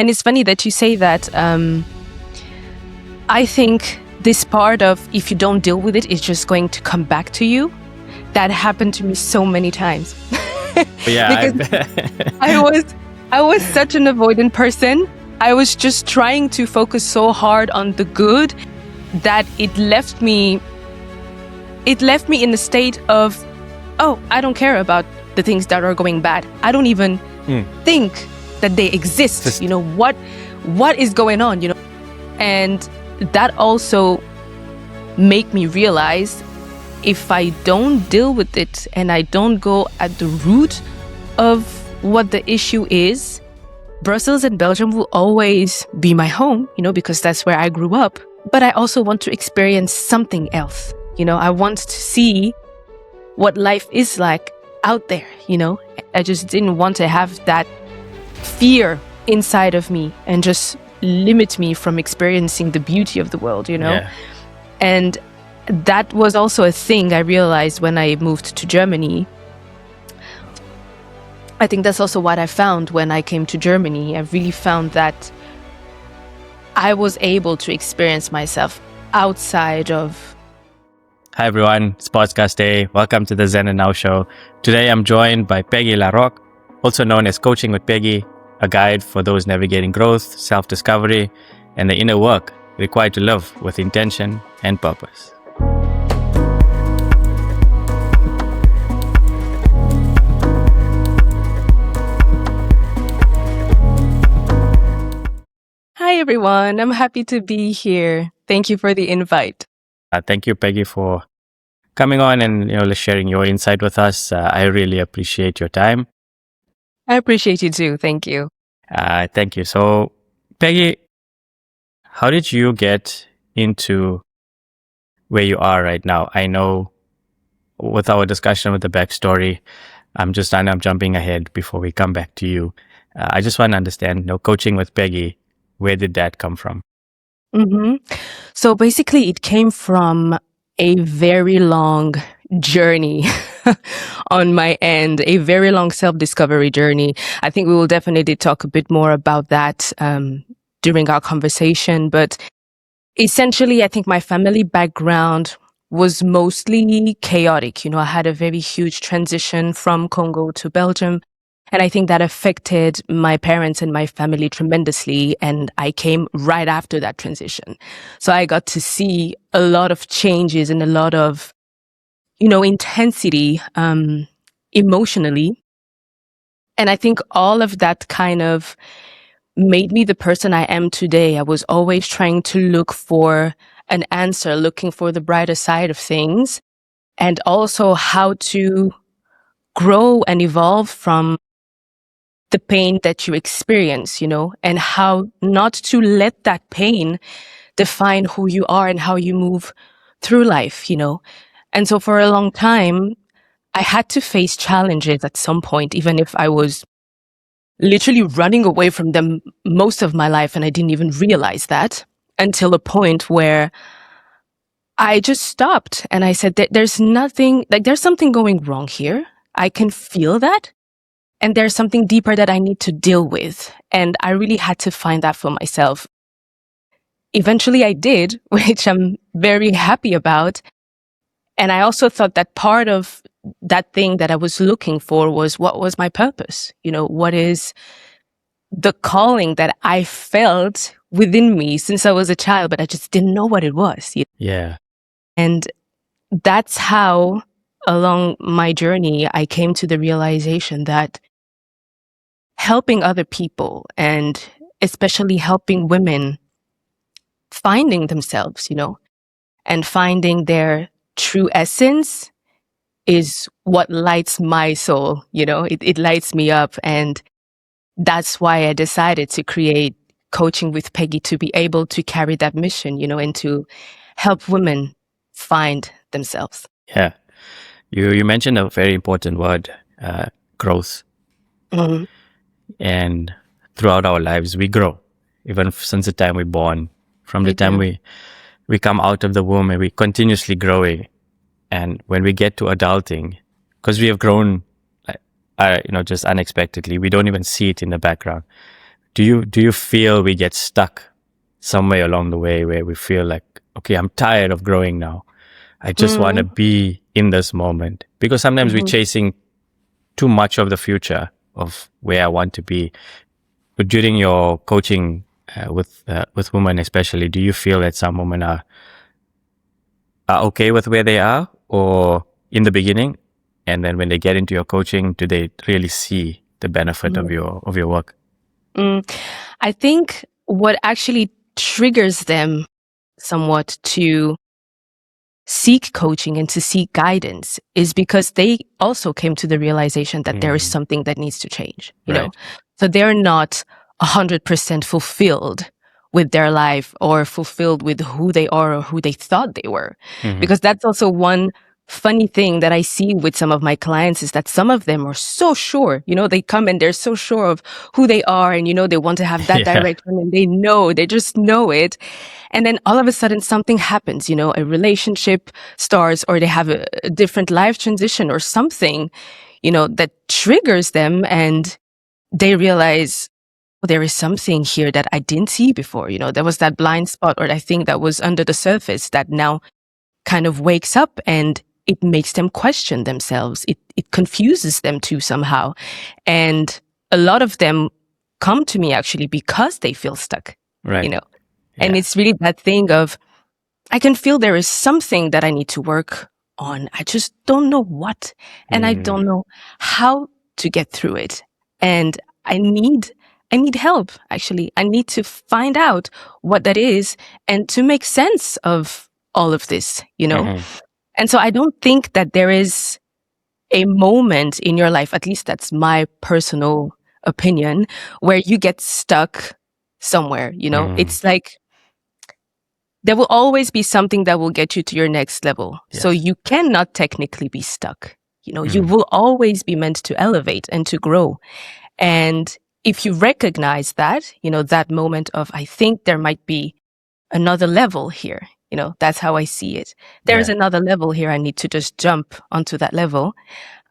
And it's funny that you say that. I think this part of if you don't deal with it, it's just going to come back to you. That happened to me so many times. Yeah, Because I was such an avoidant person. I was just trying to focus so hard on the good that it left me in a state of, oh, I don't care about the things that are going bad. I don't even think that they exist. What is going on, And that also made me realize if I don't deal with it and I don't go at the root of what the issue is, Brussels and Belgium will always be my home, because that's where I grew up. But I also want to experience something else. I want to see what life is like out there, I just didn't want to have that fear inside of me and just limit me from experiencing the beauty of the world, Yeah. And that was also a thing I realized when I moved to Germany. I think that's also what I found when I came to Germany. I really found that I was able to experience myself outside of. Hi everyone, it's Podcast Day. Welcome to the Zen and Now show. Today I'm joined by Peggy Larock, also known as Coaching with Peggy, a guide for those navigating growth, self-discovery, and the inner work required to live with intention and purpose. Hi everyone, I'm happy to be here. Thank you for the invite. Thank you, Peggy, for coming on and sharing your insight with us. I really appreciate your time. I appreciate you too. Thank you. Thank you. So, Peggy, how did you get into where you are right now? I know with our discussion with the backstory, I'm jumping ahead before we come back to you. I just want to understand, coaching with Peggy, where did that come from? So basically, it came from a very long journey on my end, a very long self-discovery journey. I think we will definitely talk a bit more about that during our conversation. But essentially, I think my family background was mostly chaotic. I had a very huge transition from Congo to Belgium. And I think that affected my parents and my family tremendously. And I came right after that transition. So I got to see a lot of changes and a lot of, intensity emotionally. And I think all of that kind of made me the person I am today. I was always trying to look for an answer, looking for the brighter side of things, and also how to grow and evolve from the pain that you experience, and how not to let that pain define who you are and how you move through life, And so for a long time, I had to face challenges at some point, even if I was literally running away from them most of my life. And I didn't even realize that until a point where I just stopped and I said that there's something going wrong here. I can feel that. And there's something deeper that I need to deal with. And I really had to find that for myself. Eventually I did, which I'm very happy about. And I also thought that part of that thing that I was looking for was what was my purpose? What is the calling that I felt within me since I was a child, but I just didn't know what it was. Yeah. And that's how along my journey, I came to the realization that helping other people and especially helping women finding themselves, and finding their true essence is what lights my soul, it lights me up. And that's why I decided to create Coaching with Peggy to be able to carry that mission, and to help women find themselves. Yeah. You mentioned a very important word, growth. Mm-hmm. And throughout our lives, we grow, even since the time we're born. From the time we come out of the womb, and we're continuously growing. And when we get to adulting, because we have grown, just unexpectedly, we don't even see it in the background. Do you feel we get stuck somewhere along the way where we feel like, okay, I'm tired of growing now. I just want to Mm, be in this moment, because sometimes we're mhm. chasing too much of the future of where I want to be. But during your coaching with women, especially, do you feel that some women are okay with where they are, or in the beginning, and then when they get into your coaching, do they really see the benefit Mhm. of your work? Mm. I think what actually triggers them somewhat to seek coaching and to seek guidance is because they also came to the realization that there is Mm, something that needs to change, you know? right. So they're not 100% fulfilled with their life or fulfilled with who they are or who they thought they were. Hmm. Because that's also one funny thing that I see with some of my clients is that some of them are so sure, they come and they're so sure of who they are and, they want to have that Yeah. direction and they just know it. And then all of a sudden something happens, a relationship starts or they have a different life transition or something, that triggers them and they realize, "Oh, there is something here that I didn't see before. There was that blind spot or that thing that was under the surface that now kind of wakes up and it makes them question themselves. It confuses them too somehow. And a lot of them come to me actually because they feel stuck, you Right. know. And Yeah. it's really that thing of, I can feel there is something that I need to work on. I just don't know what, and I Mm, don't know how to get through it. And I need, I need help, actually. I need to find out what that is and to make sense of all of this. hmm. And so I don't think that there is a moment in your life, at least that's my personal opinion, where you get stuck somewhere. Mm, It's like, there will always be something that will get you to your next level. So yes. you cannot technically be stuck. You Mm, will always be meant to elevate and to grow. And if you recognize that, that moment of, I think there might be another level here, that's how I see it. There's yeah. another level here. I need to just jump onto that level.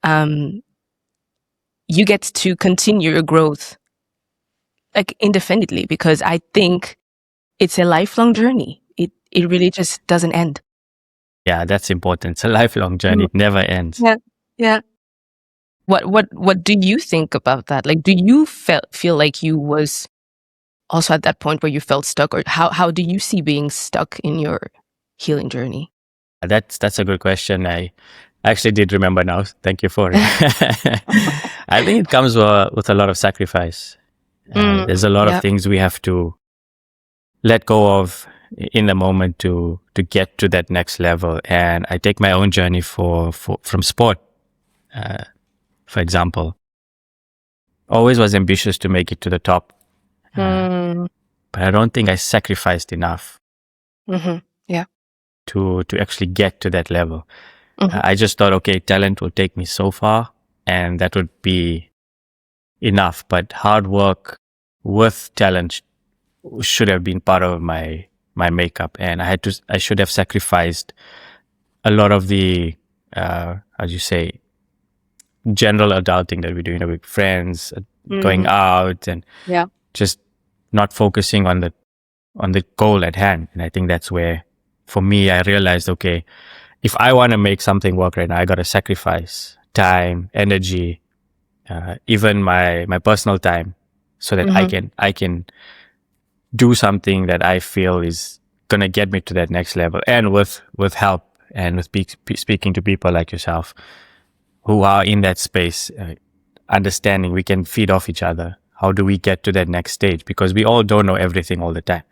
Um, you get to continue your growth like indefinitely because I think it's a lifelong journey. It really just doesn't end. Yeah, that's important. It's a lifelong journey. Mm. It never ends. Yeah. Yeah. What do you think about that? Like, do you feel like you was also at that point where you felt stuck, or how do you see being stuck in your healing journey? That's a good question. I actually did remember now. Thank you for it. I think it comes with a lot of sacrifice. There's a lot of Yeah. things we have to let go of in the moment to get to that next level. And I take my own journey from sport, for example. Always was ambitious to make it to the top, Mm, but I don't think I sacrificed enough mm-hmm. Yeah. to actually get to that level. Mm-hmm. I just thought, okay, talent will take me so far, and that would be enough. But hard work with talent should have been part of my makeup, and I should have sacrificed a lot of the how do you say, general adulting that we do, with friends, going Mm, out, and yeah. just not focusing on the goal at hand. And I think that's where, for me, I realized, okay, if I want to make something work right now, I got to sacrifice time, energy, even my personal time, so that Mm-hmm. I can do something that I feel is gonna get me to that next level, and with help and with speaking to people like yourself who are in that space, understanding we can feed off each other. How do we get to that next stage? Because we all don't know everything all the time.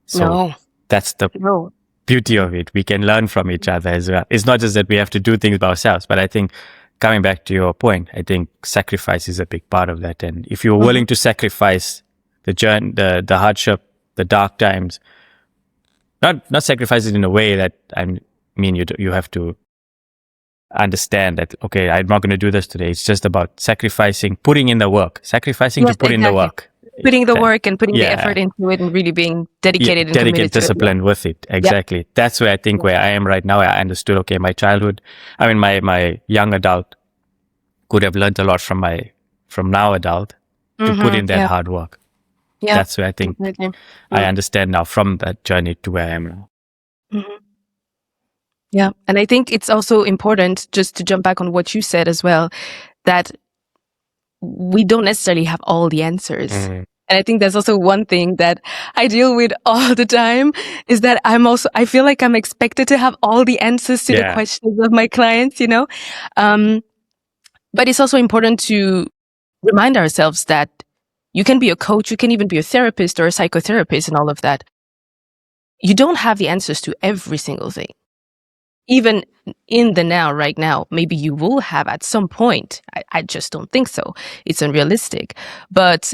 So No. that's the No. beauty of it. We can learn from each other as well. It's not just that we have to do things by ourselves, but I think, coming back to your point, I think sacrifice is a big part of that. And if you're Mm-hmm. willing to sacrifice the journey, the hardship, the dark times, not sacrifice it in a way that you have to understand that, okay, I'm not going to do this today. It's just about sacrificing, putting in the work, sacrificing to Yes, put in the exactly. work. Putting the That- work and putting the effort yeah, into it and really being yeah, dedicated and dedicate committed to it. Yeah. discipline with it. Yep. Exactly. That's where I think Yep. where I am right now. I understood, okay, my childhood, my young adult could have learned a lot from now adult to put Mm-hmm. in that Yeah. hard work. Yeah. That's where I think Definitely. I Mm. understand now from that journey to where I am now. Mhm. Yeah. And I think it's also important, just to jump back on what you said as well, that we don't necessarily have all the answers. Mm. And I think that's also one thing that I deal with all the time, is that I feel like I'm expected to have all the answers to the Yeah, questions of my clients, you know? Um, but it's also important to remind ourselves that you can be a coach, you can even be a therapist or a psychotherapist and all of that. You don't have the answers to every single thing. Even in the now, right now, maybe you will have at some point. I just don't think so. It's unrealistic. But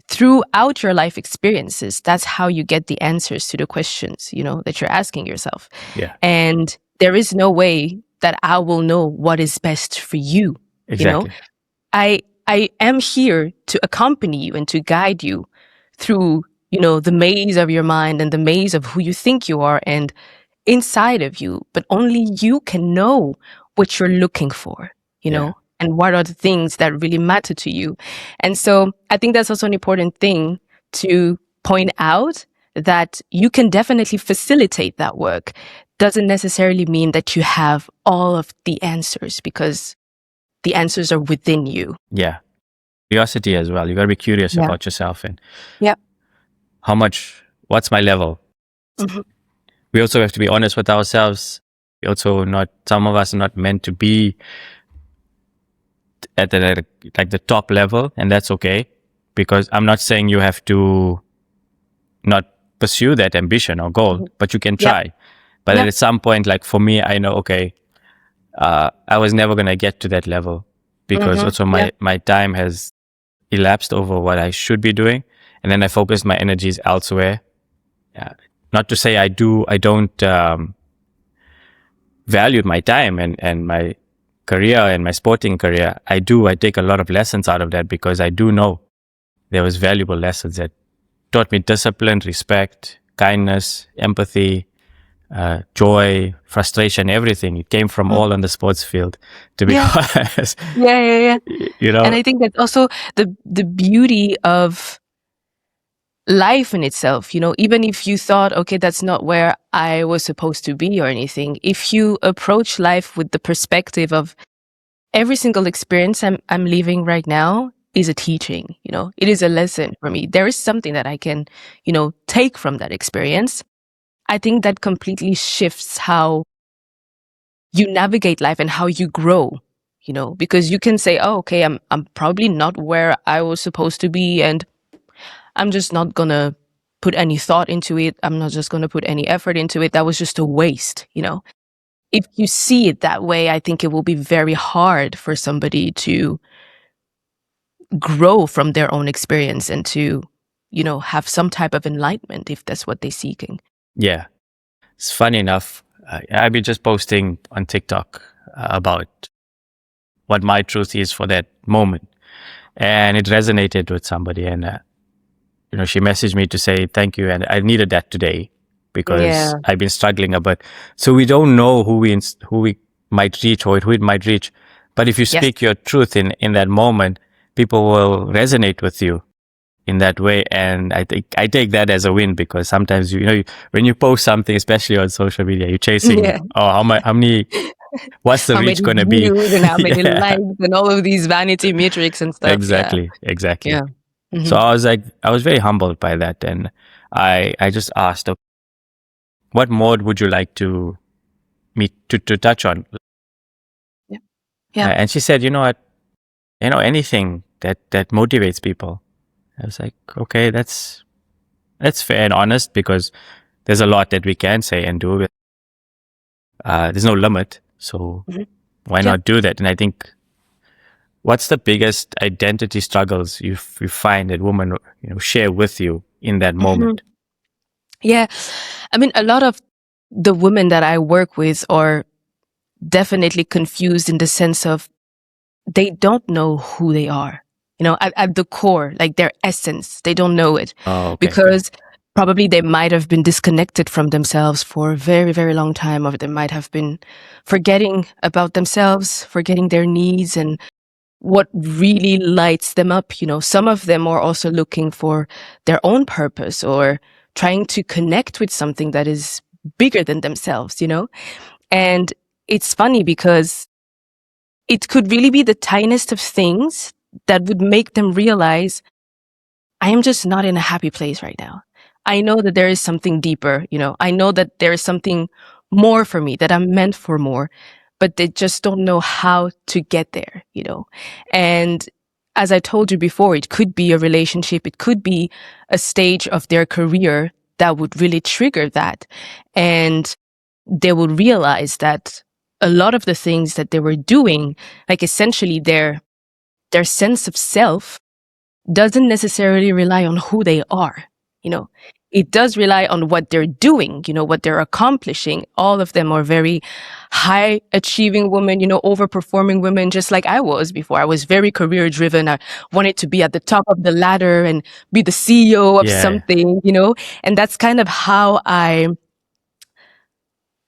throughout your life experiences, that's how you get the answers to the questions, you know, that you're asking yourself. yeah, And there is no way that I will know what is best for you. You know, exactly. I am here to accompany you and to guide you through, you know, the maze of your mind and the maze of who you think you are and inside of you, but only you can know what you're looking for, you Yeah, know, and what are the things that really matter to you. And so I think that's also an important thing to point out, that you can definitely facilitate that work. Doesn't necessarily mean that you have all of the answers, because the answers are within you. yeah. Curiosity as well. You got to be curious Yeah. about yourself and Yeah. what's my level. Hmm. We also have to be honest with ourselves. We also not, some of us are not meant to be at the like the top level, and that's okay. Because I'm not saying you have to not pursue that ambition or goal, Hmm. but you can Yeah. try. But Yeah. at some point, like for me, I know, okay, I was never gonna get to that level because Hmm. also Yeah. my time has elapsed over what I should be doing, and then I focused my energies elsewhere. Yeah. Not to say I don't value my time and my career and my sporting career. I do. I take a lot of lessons out of that because I do know there was valuable lessons that taught me discipline, respect, kindness, empathy, joy, frustration, everything. It came from Mm. all on the sports field, to be Yeah. honest. Yeah. Yeah. Yeah. You And know, I think that's also the beauty of life in itself. You know, even if you thought, okay, that's not where I was supposed to be or anything, if you approach life with the perspective of every single experience I'm living right now is a teaching, you know, it is a lesson for me. There is something that I can, you know, take from that experience. I think that completely shifts how you navigate life and how you grow, you know, because you can say, oh, okay, I'm probably not where I was supposed to be, and I'm just not gonna put any thought into it. I'm not just gonna put any effort into it. That was just a waste, you know. If you see it that way, I think it will be very hard for somebody to grow from their own experience and to, you know, have some type of enlightenment if that's what they're seeking. yeah. It's funny enough. I've been just posting on TikTok about what my truth is for that moment, and it resonated with somebody. And she messaged me to say thank you, and I needed that today because Yeah. I've been struggling a bit. So we don't know who we might reach or who it might reach, but if you Yes. speak your truth in that moment, people will resonate with you in that way. And I think I take that as a win because sometimes when you post something, especially on social media, you're chasing, Yeah. oh, how many, what's the How reach many gonna be? views and how many Yeah, likes and all of these vanity metrics and stuff. Yeah. exactly. Yeah. So Hmm. I was very humbled by that, and I just asked, okay, what mode would you like me to touch on? Yeah. Yeah. And she said, you know what, anything that motivates people. I was like, okay, that's fair and honest because there's a lot that we can say and do. There's no limit, so Hmm. why Yeah. not do that? And I think, what's the biggest identity struggles you find that women share with you in that Hmm. moment? Yeah. I mean, a lot of the women that I work with are definitely confused in the sense of they don't know who they are. You know, at the core, like their essence, they don't know it Oh, okay. because probably they might have been disconnected from themselves for a very, very long time, or they might have been forgetting about themselves, forgetting their needs, and what really lights them up. You know, some of them are also looking for their own purpose or trying to connect with something that is bigger than themselves, you know? And it's funny because it could really be the tiniest of things that would make them realize I am just not in a happy place right now. I know that there is something deeper, you know, I know that there is something more for me, that I'm meant for more, but they just don't know how to get there, you know. And as I told you before, it could be a relationship, it could be a stage of their career that would really trigger that. And they would realize that a lot of the things that they were doing, like essentially their sense of self doesn't necessarily rely on who they are. You know, it does rely on what they're doing, you know, what they're accomplishing. All of them are very high achieving women, you know, overperforming women, just like I was before. I was very career driven. I wanted to be at the top of the ladder and be the CEO of Yeah. something, you know, and that's kind of how I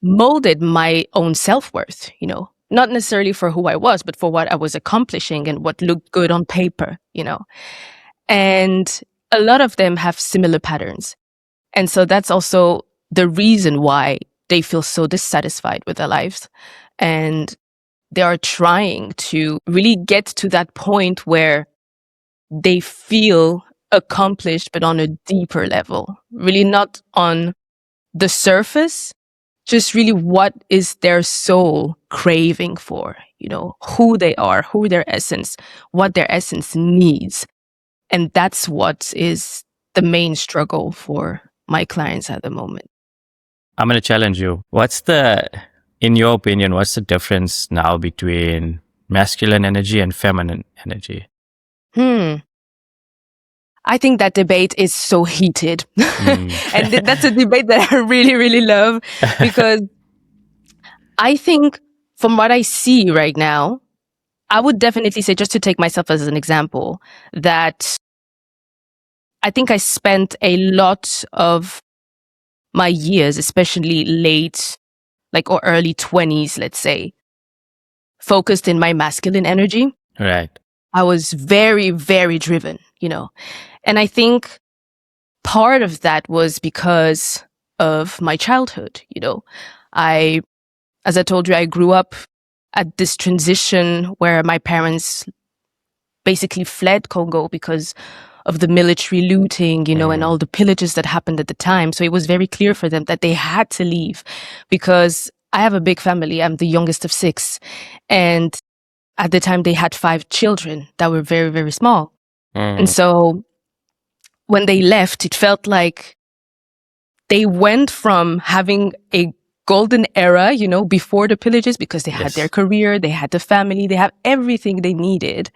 molded my own self-worth, you know, not necessarily for who I was, but for what I was accomplishing and what looked good on paper, you know. And a lot of them have similar patterns. And so that's also the reason why they feel so dissatisfied with their lives. And they are trying to really get to that point where they feel accomplished, but on a deeper level, really not on the surface, just really what is their soul craving for, you know, who they are, who their essence, what their essence needs. And that's what is the main struggle for my clients at the moment. I'm going to challenge you. In your opinion, what's the difference now between masculine energy and feminine energy? I think that debate is so heated. And Mm. that's a debate that I really, really love because I think from what I see right now, I would definitely say, just to take myself as an example, that I think I spent a lot of my years, especially late, like, or early 20s, let's say, focused in my masculine energy. Right. I was very, very driven, you know. And I think part of that was because of my childhood, you know. As I told you, I grew up at this transition where my parents basically fled Congo because of the military looting, you know, and all the pillages that happened at the time. So it was very clear for them that they had to leave because I have a big family. I'm the youngest of 6. And at the time they had 5 children that were very, very small. And so when they left, it felt like they went from having a golden era, you know, before the pillages because they had their career, they had the family, they had everything they needed,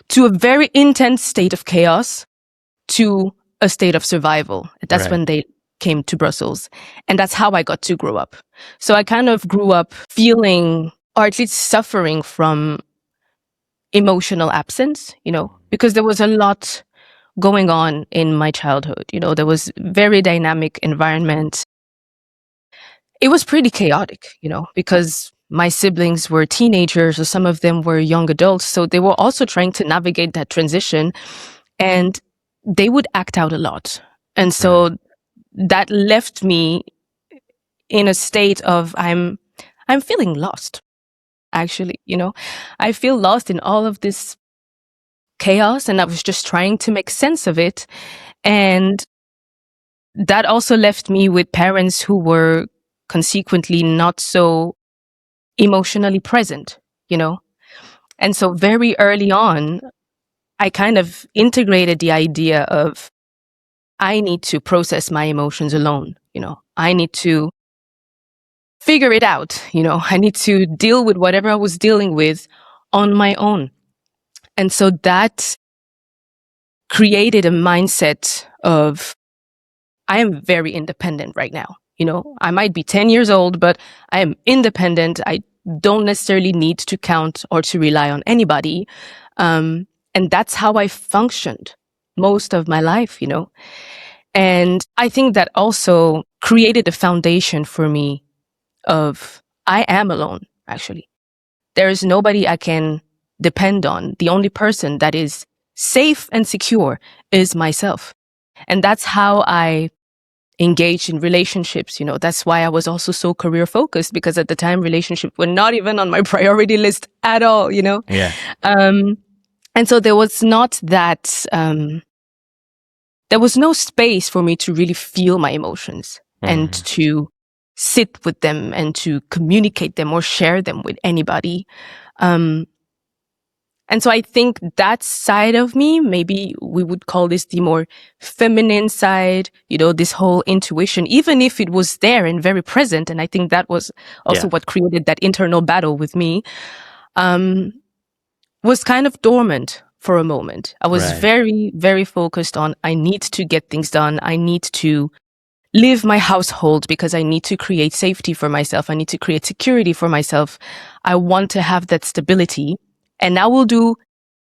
to a very intense state of chaos, to a state of survival. That's Right. when they came to Brussels. And that's how I got to grow up. So I kind of grew up feeling, or at least suffering from emotional absence, you know, because there was a lot going on in my childhood. You know, there was very dynamic environment. It was pretty chaotic, you know, because my siblings were teenagers or some of them were young adults. So they were also trying to navigate that transition and they would act out a lot. And so that left me in a state of I'm feeling lost, actually, you know. I feel lost in all of this chaos and I was just trying to make sense of it. And that also left me with parents who were consequently not so emotionally present, you know? And so very early on, I kind of integrated the idea of I need to process my emotions alone, you know? I need to figure it out, you know? I need to deal with whatever I was dealing with on my own. And so that created a mindset of I am very independent right now. You know, I might be 10 years old, but I am independent. I don't necessarily need to count or to rely on anybody. And that's how I functioned most of my life, you know. And I think that also created a foundation for me of I am alone, actually. There is nobody I can depend on, the only person that is safe and secure is myself. And that's how I engaged in relationships. That's why I was also so career focused, because at the time relationships were not even on my priority list at all. Yeah. And so there was not that, there was no space for me to really feel my emotions and to sit with them and to communicate them or share them with anybody. And so I think that side of me, maybe we would call this the more feminine side, this whole intuition, even if it was there and very present. And I think that was also what created that internal battle with me, was kind of dormant for a moment. I was very, very focused on, I need to get things done. I need to live my household because I need to create safety for myself. I need to create security for myself. I want to have that stability, and I will do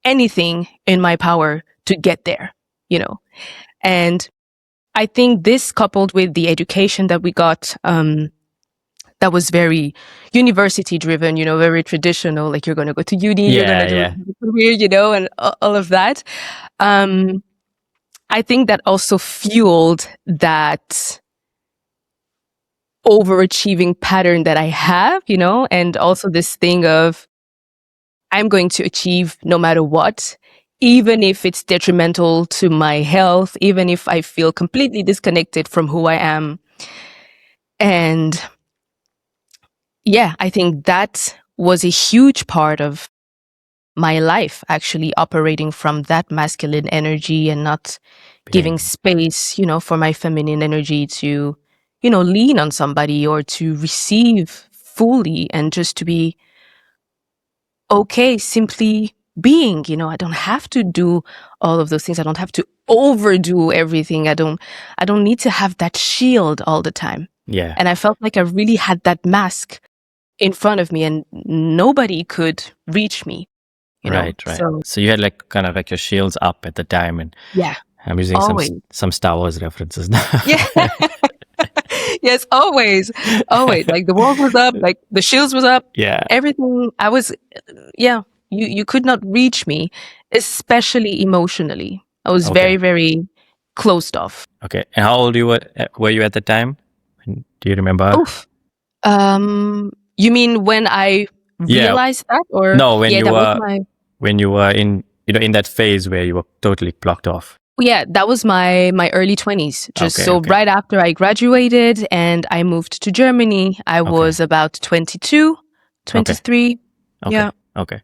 anything in my power to get there, And I think this, coupled with the education that we got, that was very university driven, very traditional, like you're going to go to uni, you're going to do a career, and all of that. I think that also fueled that overachieving pattern that I have, and also this thing of, I'm going to achieve no matter what, even if it's detrimental to my health, even if I feel completely disconnected from who I am. And yeah, I think that was a huge part of my life, actually operating from that masculine energy and not giving space, for my feminine energy to, lean on somebody or to receive fully and just to be okay simply being. I don't have to do all of those things. I don't have to overdo everything. I don't need to have that shield all the time. Yeah. And I felt like I really had that mask in front of me and nobody could reach me. Right. So you had like kind of like your shields up at the time, and yeah, I'm using some Star Wars references now. Yeah. Yes, always. Like the walls was up, like the shields was up. Yeah. Everything. I was, you could not reach me, especially emotionally. I was very, very closed off. Okay. And how old were you at the time? Do you remember? Oof. You mean when I realized that, or no, when you that were was my when you were in in that phase where you were totally blocked off? Yeah, that was my early 20s. Right after I graduated and I moved to Germany, I was about 22, 23. Yeah. Okay.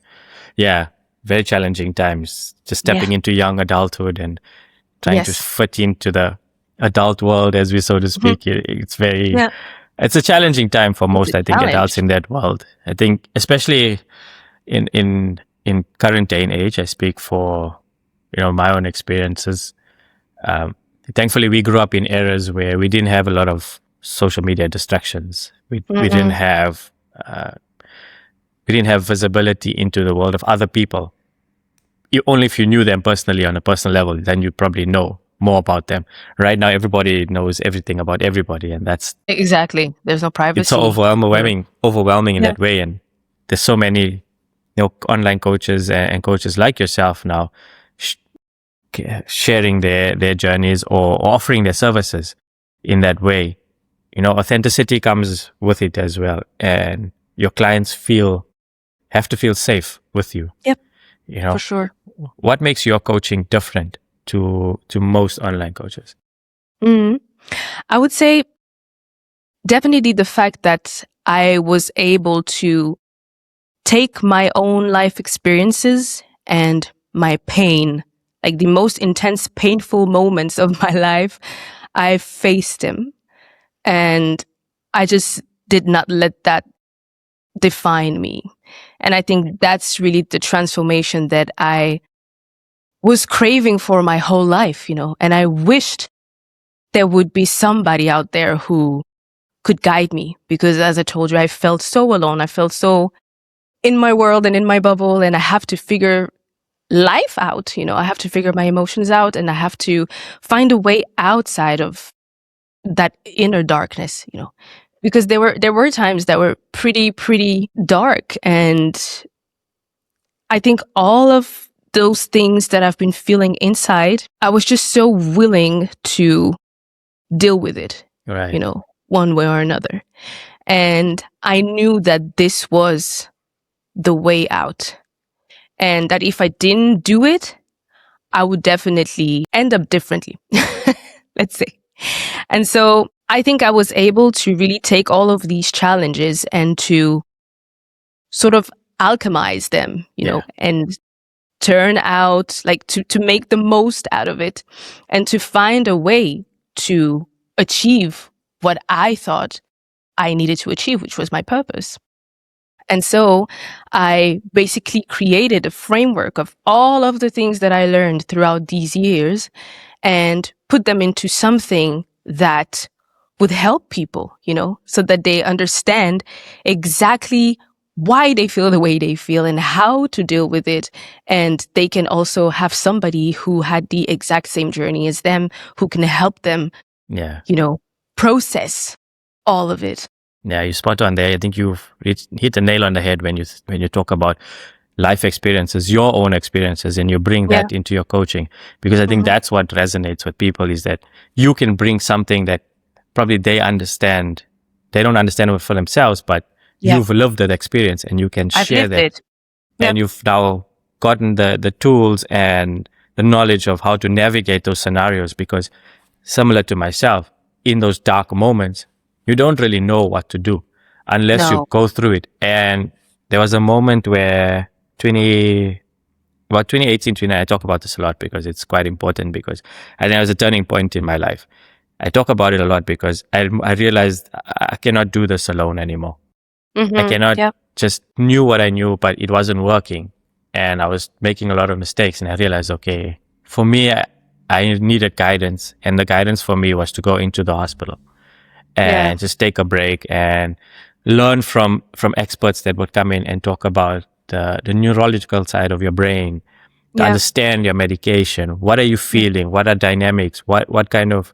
Yeah. Very challenging times. Just stepping into young adulthood and trying to fit into the adult world, as we so to speak. It's it's a challenging time for most, I think, adults in that world. I think, especially in current day and age, I speak for, my own experiences. Thankfully, we grew up in eras where we didn't have a lot of social media distractions. We didn't have visibility into the world of other people. Only if you knew them personally on a personal level, then you probably know more about them. Right now, everybody knows everything about everybody, and that's exactly. There's no privacy. It's so overwhelming in that way, and there's so many, online coaches and coaches like yourself now sharing their journeys or offering their services in that way. Authenticity comes with it as well, and your clients have to feel safe with you. Yep. For sure. What makes your coaching different to most online coaches? I would say definitely the fact that I was able to take my own life experiences and my pain, like the most intense, painful moments of my life, I faced them. And I just did not let that define me. And I think that's really the transformation that I was craving for my whole life, and I wished there would be somebody out there who could guide me, because as I told you, I felt so alone. I felt so in my world and in my bubble, and I have to figure life out. I have to figure my emotions out, and I have to find a way outside of that inner darkness, because there were times that were pretty dark, and I think all of those things that I've been feeling inside, I was just so willing to deal with it, Right. one way or another. And I knew that this was the way out. And that if I didn't do it, I would definitely end up differently, let's say. And so I think I was able to really take all of these challenges and to sort of alchemize them, and turn out like to make the most out of it and to find a way to achieve what I thought I needed to achieve, which was my purpose. And so I basically created a framework of all of the things that I learned throughout these years and put them into something that would help people, so that they understand exactly why they feel the way they feel and how to deal with it. And they can also have somebody who had the exact same journey as them who can help them, Yeah. process all of it. Yeah, you're spot on there. I think you've hit the nail on the head when you talk about life experiences, your own experiences, and you bring that into your coaching. Because I think that's what resonates with people, is that you can bring something that probably they understand. They don't understand it for themselves, but you've lived that experience and you can I've share lived that. it. And you've now gotten the tools and the knowledge of how to navigate those scenarios, because similar to myself, in those dark moments, you don't really know what to do unless you No. go through it. And there was a moment where 2018, 2019, I talk about this a lot because it's quite important, because I think it was a turning point in my life. I talk about it a lot because I realized I cannot do this alone anymore. I cannot just knew what I knew, but it wasn't working. And I was making a lot of mistakes, and I realized, okay, for me, I needed guidance. And the guidance for me was to go into the hospital and just take a break and learn from experts that would come in and talk about the neurological side of your brain, to understand your medication. What are you feeling? What are dynamics? What kind of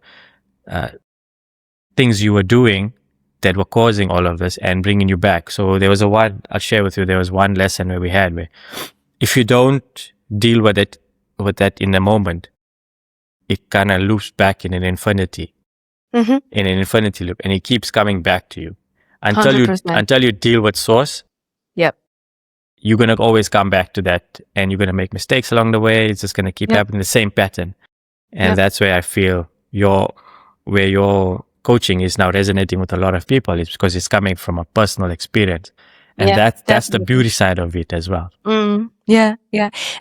things you were doing that were causing all of this and bringing you back. So there was I'll share with you, there was one lesson where if you don't deal with that in the moment, it kind of loops back in an infinity, in an infinity loop, and it keeps coming back to you until 100%. you deal with source. Yep. You're going to always come back to that, and you're going to make mistakes along the way. It's just going to keep happening, the same pattern. And that's where I feel where your coaching is now resonating with a lot of people, is because it's coming from a personal experience. And that's the beauty side of it as well. Yeah.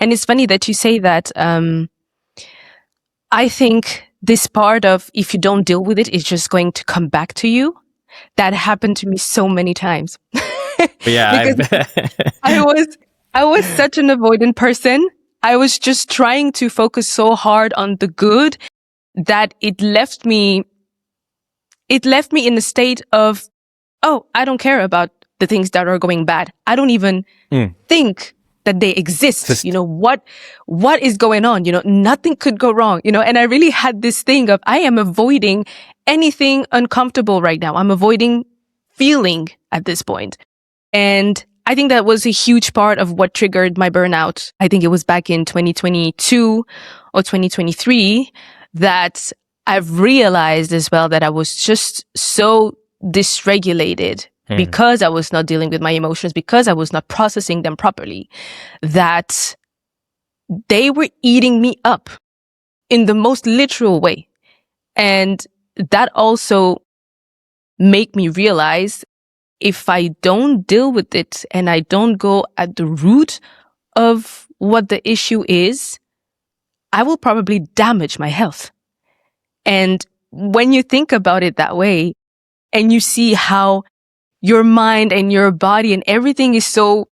And it's funny that you say that. I think this part of, if you don't deal with it, it's just going to come back to you. That happened to me so many times. Yeah. Because I was such an avoidant person. I was just trying to focus so hard on the good that it left me in a state of, oh, I don't care about the things that are going bad. I don't even think that they exist. What is going on? Nothing could go wrong, and I really had this thing of, I am avoiding anything uncomfortable right now. I'm avoiding feeling at this point. And I think that was a huge part of what triggered my burnout. I think it was back in 2022 or 2023 that I've realized as well that I was just so dysregulated because I was not dealing with my emotions, because I was not processing them properly, that they were eating me up in the most literal way. And that also made me realize, if I don't deal with it and I don't go at the root of what the issue is, I will probably damage my health. And when you think about it that way, and you see how your mind and your body and everything is so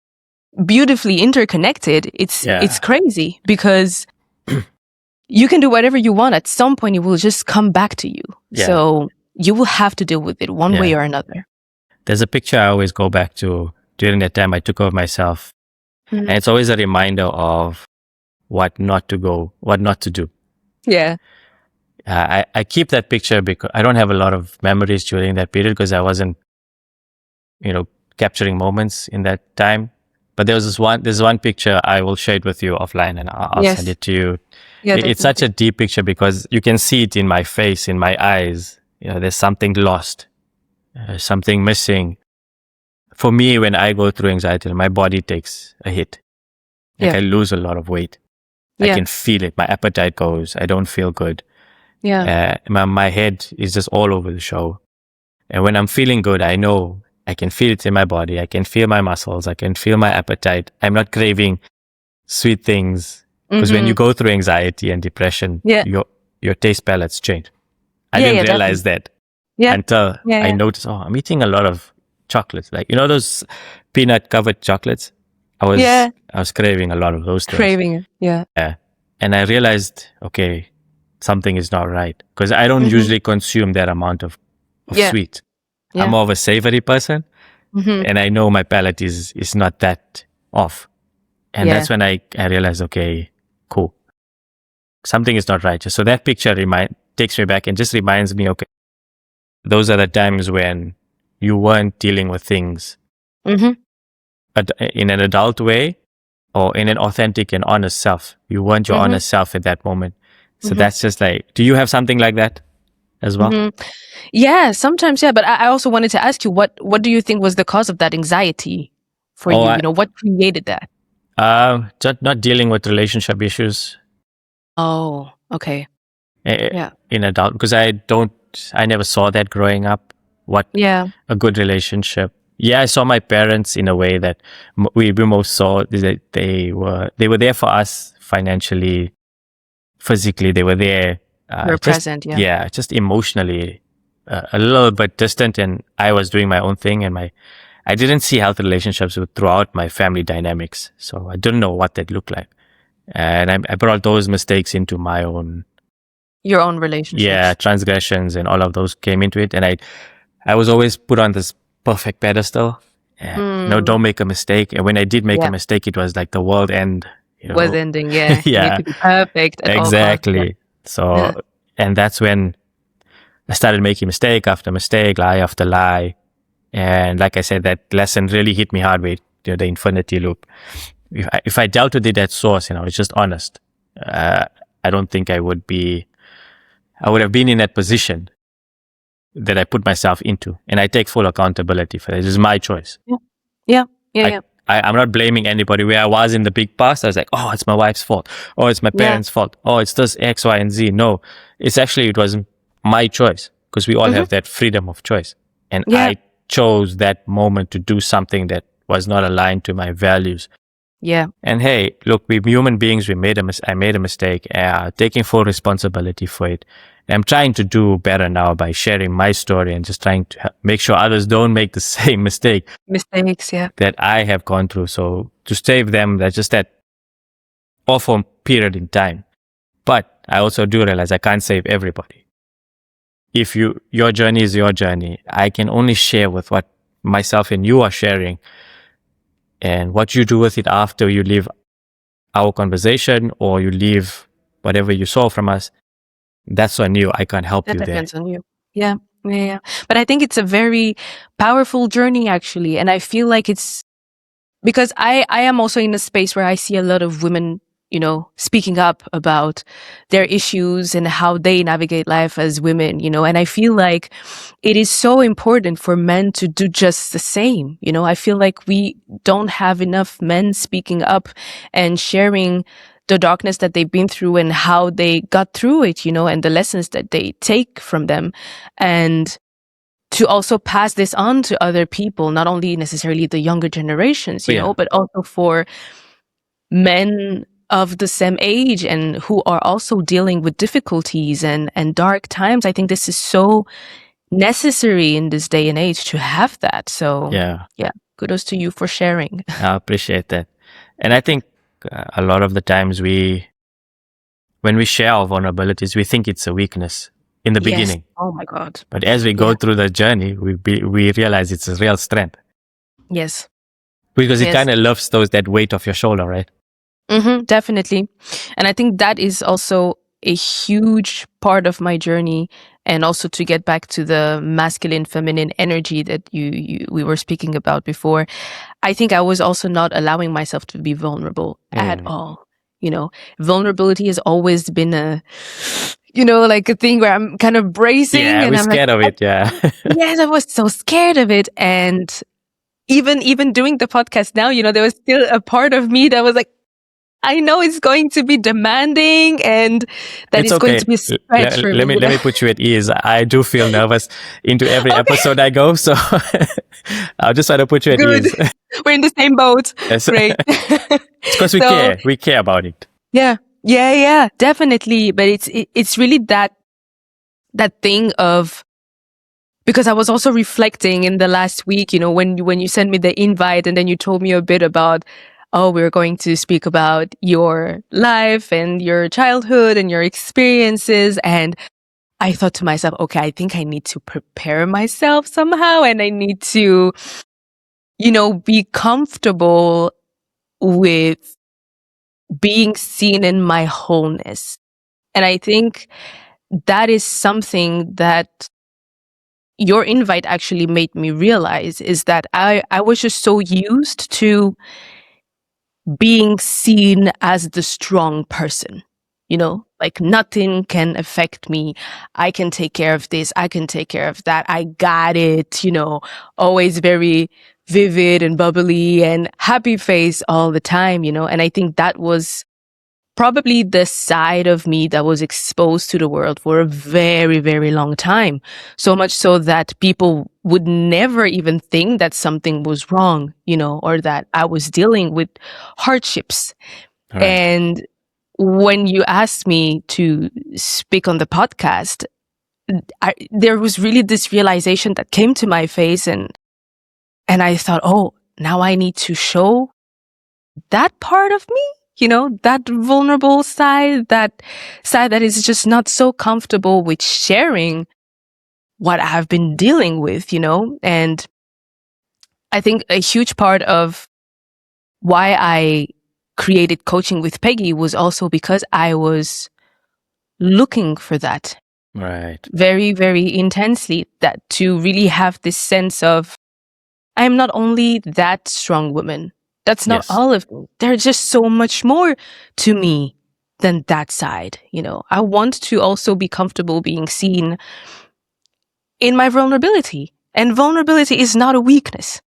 beautifully interconnected, it's crazy, because you can do whatever you want. At some point, it will just come back to you. Yeah. So you will have to deal with it one way or another. There's a picture I always go back to during that time I took of myself. And it's always a reminder of what not to do. Yeah. I keep that picture because I don't have a lot of memories during that period, because I wasn't, capturing moments in that time. But there's one picture I will share it with you offline, and I'll send Yes. it to you. Yeah, It's such definitely. a deep picture because you can see it in my face, in my eyes. There's something lost, something missing. For me, when I go through anxiety, my body takes a hit. Like Yeah. I lose a lot of weight. I Yeah. can feel it. My appetite goes. I don't feel good. Yeah. My head is just all over the show. And when I'm feeling good, I know I can feel it in my body. I can feel my muscles. I can feel my appetite. I'm not craving sweet things. Because when you Mm-hmm. go through anxiety and depression, Yeah. your taste palates change. I Yeah. didn't Yeah. realize Definitely. that Yeah. until Yeah. I Yeah. noticed, oh, I'm eating a lot of chocolates. Like, those peanut covered chocolates? Yeah. I was craving a lot of those things. Craving it. Yeah. Yeah. And I realized, okay, something is not right. Because I don't Mm-hmm. usually consume that amount of Yeah. sweets. I'm Yeah. more of a savory person. Mm-hmm. And I know my palate is not that off. And Yeah. that's when I realized, okay, cool. Something is not right. So that picture takes me back and just reminds me, okay, those are the times when you weren't dealing with things Mm-hmm. in an adult way or in an authentic and honest self. You weren't your Mm-hmm. honest self at that moment. So Mm-hmm. that's just like, do you have something like that as well? Mm-hmm. Yeah. Sometimes. Yeah. But I also wanted to ask you, what do you think was the cause of that anxiety for Oh, you? What created that? just not dealing with relationship issues Oh. Okay. eh, Yeah. in adult because I never saw that growing up. What Yeah. a good relationship. Yeah, I saw my parents in a way that we most saw that they were there for us financially, physically. They were there, You're just present. Yeah. yeah, just emotionally a little bit distant, and I was doing my own thing, and I didn't see healthy relationships throughout my family dynamics, so I didn't know what that looked like, and I brought those mistakes into my own Your own relationships. transgressions, and all of those came into it, and I was always put on this perfect pedestal. Mm. Don't make a mistake. And when I did make a Yeah. mistake, it was like the world end. Was ending. Yeah. You need Yeah, to be perfect at all costs. Yeah. exactly. So, Yeah. and that's when I started making mistake after mistake, lie after lie. And like I said, that lesson really hit me hard with the infinity loop. If I dealt with it at source, it's just honest. Uh, I don't think I would have been in that position that I put myself into. And I take full accountability for it. This is my choice. Yeah. Yeah. Yeah. I, Yeah. I'm not blaming anybody. Where I was in the big past, I was like, oh, it's my wife's fault. Oh, it's my Yeah. parents' fault. Oh, it's this X, Y, and Z. No, it was my choice because we all Mm-hmm. have that freedom of choice. And Yeah. I chose that moment to do something that was not aligned to my values. Yeah. And hey, look, we human beings, I made a mistake, taking full responsibility for it. And I'm trying to do better now by sharing my story and just trying to make sure others don't make the same mistake Mistakes. Yeah. that I have gone through. So to save them, that's just that awful period in time. But I also do realize I can't save everybody. If your journey is your journey, I can only share with what myself and you are sharing, and what you do with it after you leave our conversation or you leave whatever you saw from us. That's on you. I can't help That you there. depends on you. Yeah. Yeah. Yeah. But I think it's a very powerful journey, actually. And I feel like it's because I am also in a space where I see a lot of women, speaking up about their issues and how they navigate life as women, and I feel like it is so important for men to do just the same. I feel like we don't have enough men speaking up and sharing the darkness that they've been through and how they got through it, and the lessons that they take from them. And to also pass this on to other people, not only necessarily the younger generations, Yeah. but also for men of the same age and who are also dealing with difficulties and dark times. I think this is so necessary in this day and age to have that. So Yeah. yeah, kudos to you for sharing. I appreciate that. And I think a lot of the times when we share our vulnerabilities, we think it's a weakness in the Yes. beginning. Oh my God. But as we go Yeah. through the journey, we realize it's a real strength Yes. because it Yes. kind of lifts that weight off your shoulder, right? Definitely. And I think that is also a huge part of my journey, and also to get back to the masculine feminine energy that we were speaking about before, I think I was also not allowing myself to be vulnerable at all. Vulnerability has always been like a thing where I'm kind of bracing, Yeah, and we're I'm like, scared of it. Yeah. yes, I was so scared of it. And even doing the podcast now, there was still a part of me that was like, I know it's going to be demanding and that It's it's going to okay. be a stretch for Let me. me put you at ease. I do feel nervous into every Okay, episode I go, so I just want to put you at good. ease. We're in the same boat. Yes. Great. It's because we So care. We care about it. yeah, definitely. But it's really that thing of, because I was also reflecting in the last week, when you sent me the invite and then you told me a bit about, oh, we're going to speak about your life and your childhood and your experiences. And I thought to myself, okay, I think I need to prepare myself somehow, and I need to, be comfortable with being seen in my wholeness. And I think that is something that your invite actually made me realize, is that I was just so used to being seen as the strong person, like nothing can affect me. I can take care of this. I can take care of that. I got it, always very vivid and bubbly and happy face all the time, and I think that was probably the side of me that was exposed to the world for a very, very long time. So much so that people would never even think that something was wrong, or that I was dealing with hardships. Right. And when you asked me to speak on the podcast, there was really this realization that came to my face, and I thought, oh, now I need to show that part of me, that vulnerable side, that side that is just not so comfortable with sharing what I've been dealing with, and I think a huge part of why I created coaching with Peggy was also because I was looking for that Right. very, very intensely, that to really have this sense of, I'm not only that strong woman. That's not Yes. all of me. There's just so much more to me than that side. I want to also be comfortable being seen in my vulnerability. And vulnerability is not a weakness.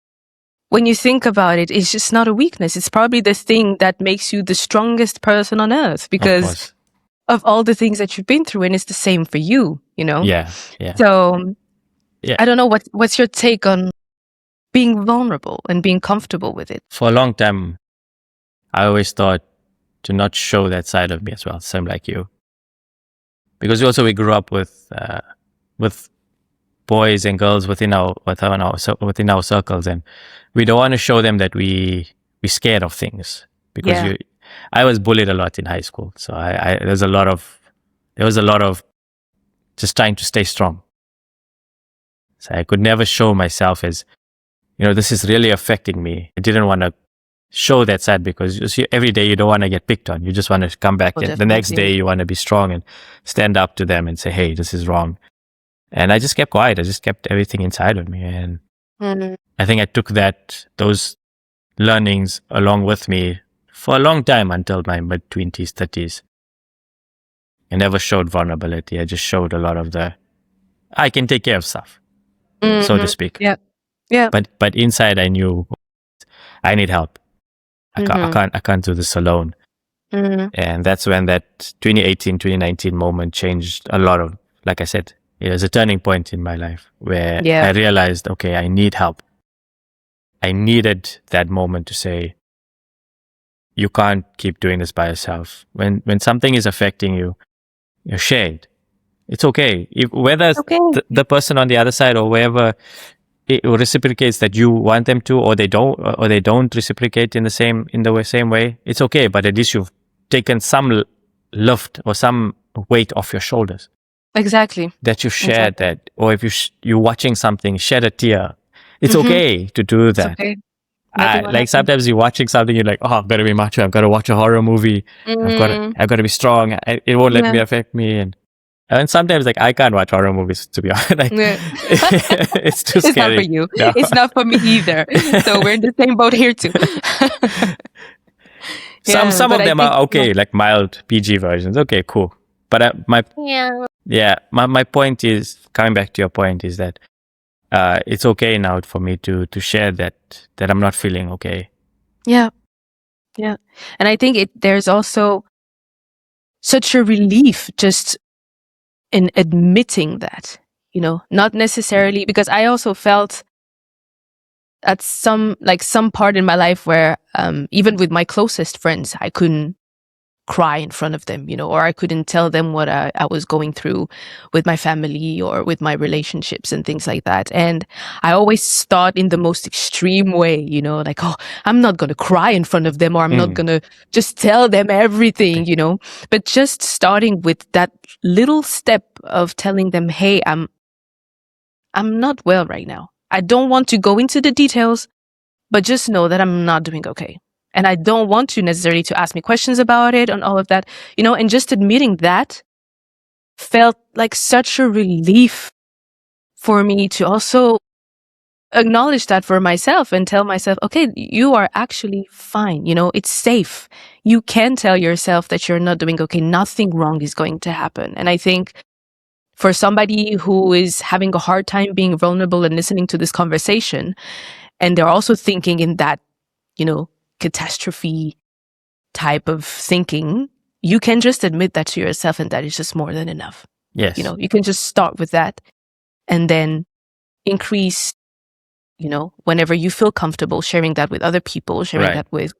When you think about it, it's just not a weakness. It's probably the thing that makes you the strongest person on earth, Of because course. of all the things that you've been through. And it's the same for you, Yeah. Yeah. So Yeah. I don't know, what's your take on being vulnerable and being comfortable with it? For a long time, I always thought to not show that side of me as well. Same like you, because we grew up with boys and girls within our circles, and we don't want to show them that we scared of things, because Yeah. I was bullied a lot in high school, so there was a lot of just trying to stay strong. So I could never show myself as, this is really affecting me. I didn't want to show that side, because you see, every day you don't want to get picked on. You just want to come back, Oh, and the next definitely. day you want to be strong and stand up to them and say, hey, this is wrong. And I just kept quiet. I just kept everything inside of me. And I think I took those learnings along with me for a long time, until my mid-20s, 30s. I never showed vulnerability. I just showed a lot of I can take care of stuff, so to speak. Yeah. Yeah. But inside I knew I need help. Mm-hmm. I can't do this alone. Mm-hmm. And that's when that 2018, 2019 moment changed a lot of, like I said, it was a turning point in my life where Yeah. I realized, okay, I need help. I needed that moment to say, you can't keep doing this by yourself. When something is affecting you, share it. It's okay. Whether Okay. the person on the other side or wherever it reciprocates that you want them to, or they don't reciprocate in the same way, it's okay. But at least you've taken some lift or some weight off your shoulders. Exactly. That you shared that, or if you're watching something, shed a tear. It's Mm-hmm. okay to do It's that. okay. Nothing will like happen. sometimes you're watching something, you're like, oh, I've got to be macho. I've got to watch a horror movie. Mm, I've got to be strong. It won't let yeah. me affect me. And sometimes like I can't watch horror movies, to be honest. Like, Yeah. it's too It's not for scary. you. No. It's not for me either. So we're in the same boat here too. Some but of I them think are okay, like mild PG versions. Okay, cool. But my point is, coming back to your point, is that it's okay now for me to share that I'm not feeling okay. Yeah. And I think there's also such a relief just in admitting that, not necessarily, because I also felt at some part in my life where even with my closest friends, I couldn't cry in front of them, or I couldn't tell them what I was going through with my family or with my relationships and things like that. And I always thought in the most extreme way, like, oh, I'm not going to cry in front of them, or I'm not going to just tell them everything, but just starting with that little step of telling them, hey, I'm not well right now. I don't want to go into the details, but just know that I'm not doing okay. And I don't want you necessarily to ask me questions about it and all of that, and just admitting that felt like such a relief for me to also acknowledge that for myself and tell myself, okay, you are actually fine. It's safe. You can tell yourself that you're not doing okay. Nothing wrong is going to happen. And I think for somebody who is having a hard time being vulnerable and listening to this conversation, and they're also thinking in that, catastrophe type of thinking, you can just admit that to yourself, and that is just more than enough. Yes. You can just start with that and then increase, whenever you feel comfortable sharing that with other people, sharing that with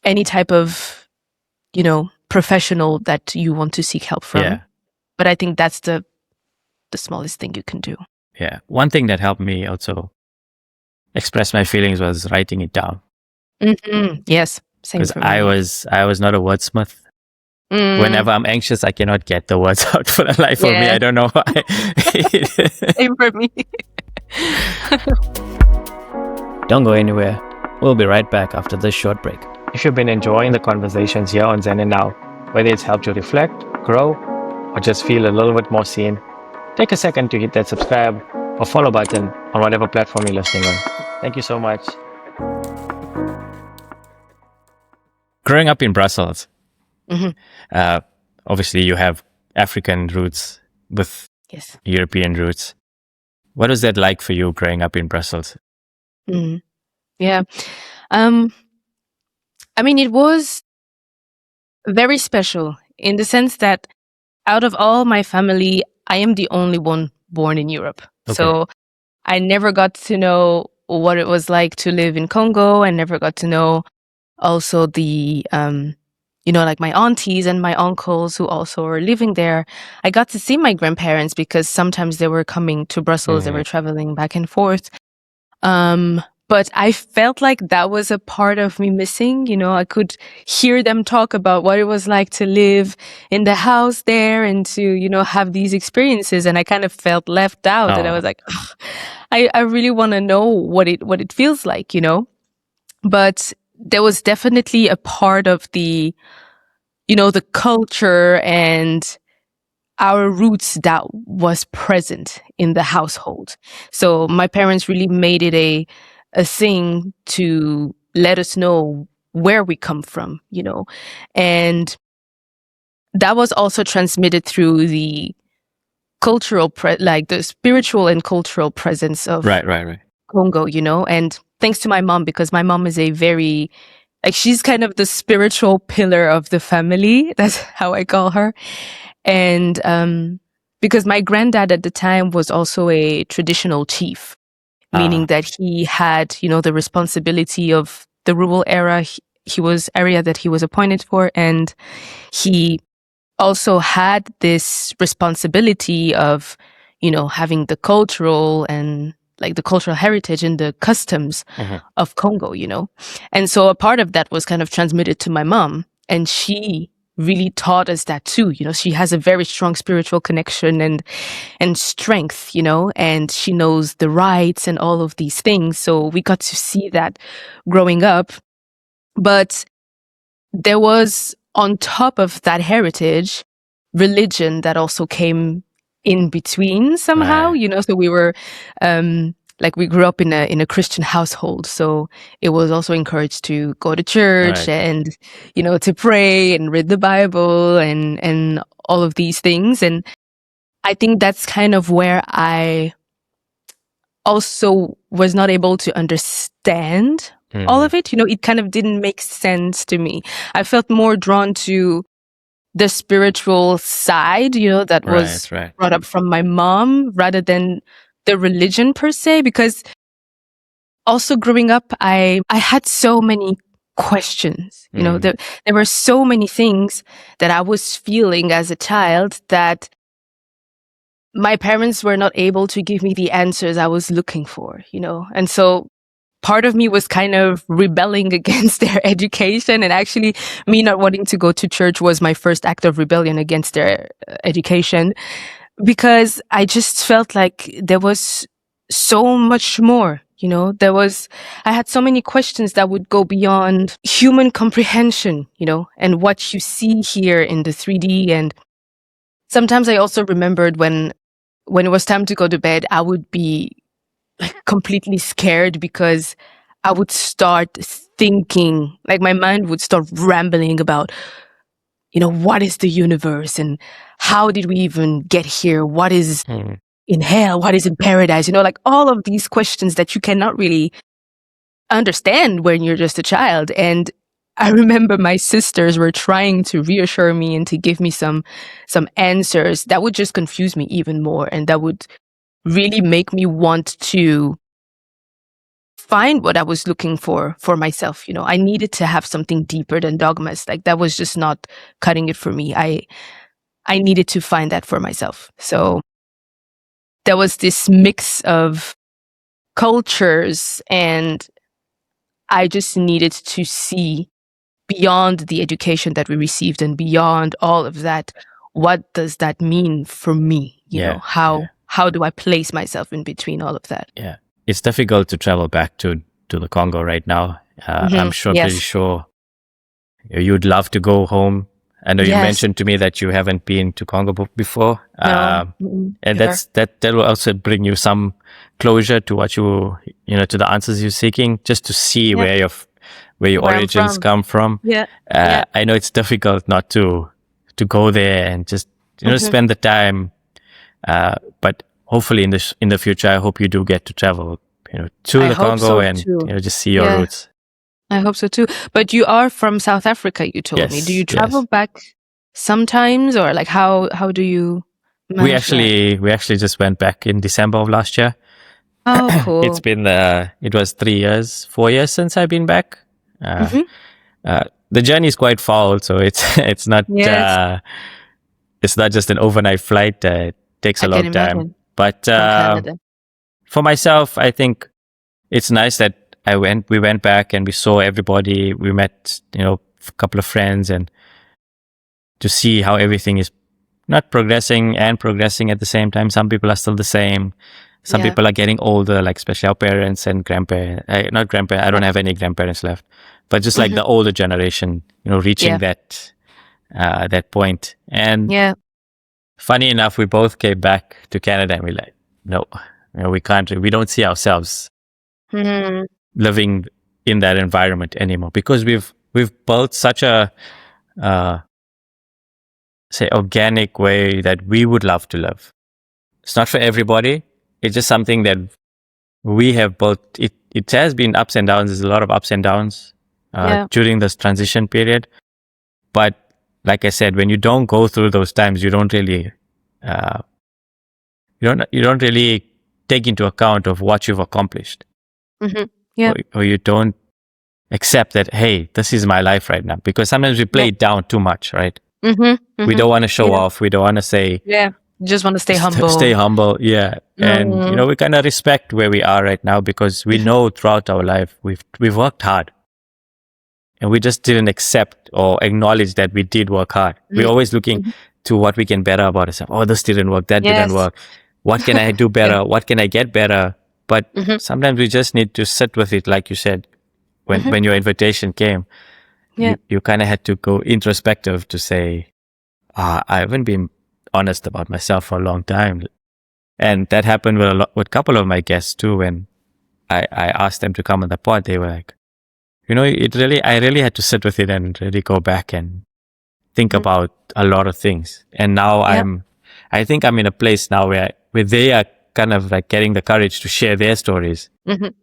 any type of, professional that you want to seek help from. Yeah. But I think that's the smallest thing you can do. Yeah. One thing that helped me also express my feelings was writing it down. Mm-hmm. Yes. Same because for me. I was not a wordsmith. Whenever I'm anxious, I cannot get the words out for the life of me. I don't know why. Same for me. Don't go anywhere. We'll be right back after this short break. If you've been enjoying the conversations here on Zen and Now, whether it's helped you reflect, grow, or just feel a little bit more seen, take a second to hit that subscribe or follow button on whatever platform you're listening on. Thank you so much. Growing up in Brussels, obviously you have African roots with European roots. What was that like for you growing up in Brussels? Yeah. I mean, it was very special in the sense that out of all my family, I am the only one born in Europe. Okay. So I never got to know what it was like to live in Congo. I never got to know also the, like my aunties and my uncles who also were living there. I got to see my grandparents because sometimes they were coming to Brussels. They were traveling back and forth. But I felt like that was a part of me missing. I could hear them talk about what it was like to live in the house there and to, have these experiences. And I kind of felt left out. And I was like, I really want to know what it feels like, But there was definitely a part of the, the culture and our roots that was present in the household. So my parents really made it a thing to let us know where we come from, and that was also transmitted through the cultural, the spiritual and cultural presence of Congo, and thanks to my mom, because my mom is a very, she's kind of the spiritual pillar of the family. That's how I call her. And because my granddad at the time was also a traditional chief, meaning that he had, the responsibility of the rural area area that he was appointed for, and he also had this responsibility of, having the cultural and the cultural heritage and the customs of Congo, And so a part of that was kind of transmitted to my mom, and she really taught us that too. You know, she has a very strong spiritual connection and strength, you know, and she knows the rights and all of these things. So we got to see that growing up. But there was, on top of that heritage, religion that also came in between somehow, Right. you know. So we were like, we grew up in a Christian household, so it was also encouraged to go to church Right. and, you know, to pray and read the Bible and all of these things. And I think that's kind of where I also was not able to understand all of it. You know, it kind of didn't make sense to me. I felt more drawn to the spiritual side, you know, that was Right. brought up from my mom rather than the religion per se. Because also growing up, I had so many questions, you know, there were so many things that I was feeling as a child that my parents were not able to give me the answers I was looking for, you know. And so part of me was kind of rebelling against their education. And actually, me not wanting to go to church was my first act of rebellion against their education, because I just felt like there was so much more. You know, I had so many questions that would go beyond human comprehension, you know, and what you see here in the 3D. And sometimes I also remembered when it was time to go to bed, I would be like completely scared, because I would start thinking, like my mind would start rambling about, you know, what is the universe and how did we even get here? What is in hell? What is in paradise? You know, like all of these questions that you cannot really understand when you're just a child. And I remember my sisters were trying to reassure me and to give me some answers that would just confuse me even more, and that would really make me want to find what I was looking for myself. You know, I needed to have something deeper than dogmas. Like that was just not cutting it for me. I needed to find that for myself. So there was this mix of cultures, and I just needed to see beyond the education that we received and beyond all of that. What does that mean for me? You know, how do I place myself in between all of that? Yeah. It's difficult to travel back to the Congo right now. I'm sure, Yes. pretty sure you'd love to go home. I know you Yes. mentioned to me that you haven't been to Congo before. No. And Never. that will also bring you some closure to what you know, to the answers you're seeking, just to see where your Where I'm origins from. come from. Yeah. I know it's difficult not to go there and just, you know, spend the time. But hopefully in the future, I hope you do get to travel, you know, to the Congo and too. you know, just see your roots. I hope so too. But you are from South Africa, you told me. Do you travel back sometimes, or like how do you manage that? We actually just went back in December of last year. Oh, cool. It's been it was 4 years since I've been back. The journey is quite far, so it's not it's not just an overnight flight. It takes a long time. But From Canada. for myself, I think it's nice that we went back and we saw everybody. We met, you know, a couple of friends, and to see how everything is not progressing and progressing at the same time. Some people are still the same. Some people are getting older, like especially our parents and grandparents. Not grandparents. I don't have any grandparents left, but just like the older generation, you know, reaching that point. And funny enough, we both came back to Canada, and we're like, no, you know, we can't. We don't see ourselves living in that environment anymore, because we've built such a say organic way that we would love to live. It's not for everybody. It's just something that we have built. It has been ups and downs. There's a lot of ups and downs during this transition period. But like I said, when you don't go through those times, you don't really you don't really take into account of what you've accomplished. Or you don't accept that, hey, this is my life right now. Because sometimes we play it down too much, right? We don't want to show off. We don't want to say, just want to stay humble. Stay humble, yeah. And you know, we kind of respect where we are right now, because we know throughout our life we've worked hard, and we just didn't accept or acknowledge that we did work hard. We're always looking to what we can better about ourselves. Oh, this didn't work. That didn't Yes. work. What can I do better? Yeah. What can I get better? But sometimes we just need to sit with it, like you said, when your invitation came. Yeah. You kind of had to go introspective to say, I haven't been honest about myself for a long time. And that happened with a couple of my guests too. When I asked them to come on the pod, they were like, I really had to sit with it and really go back and think about a lot of things. And now I think I'm in a place now where they are kind of like getting the courage to share their stories.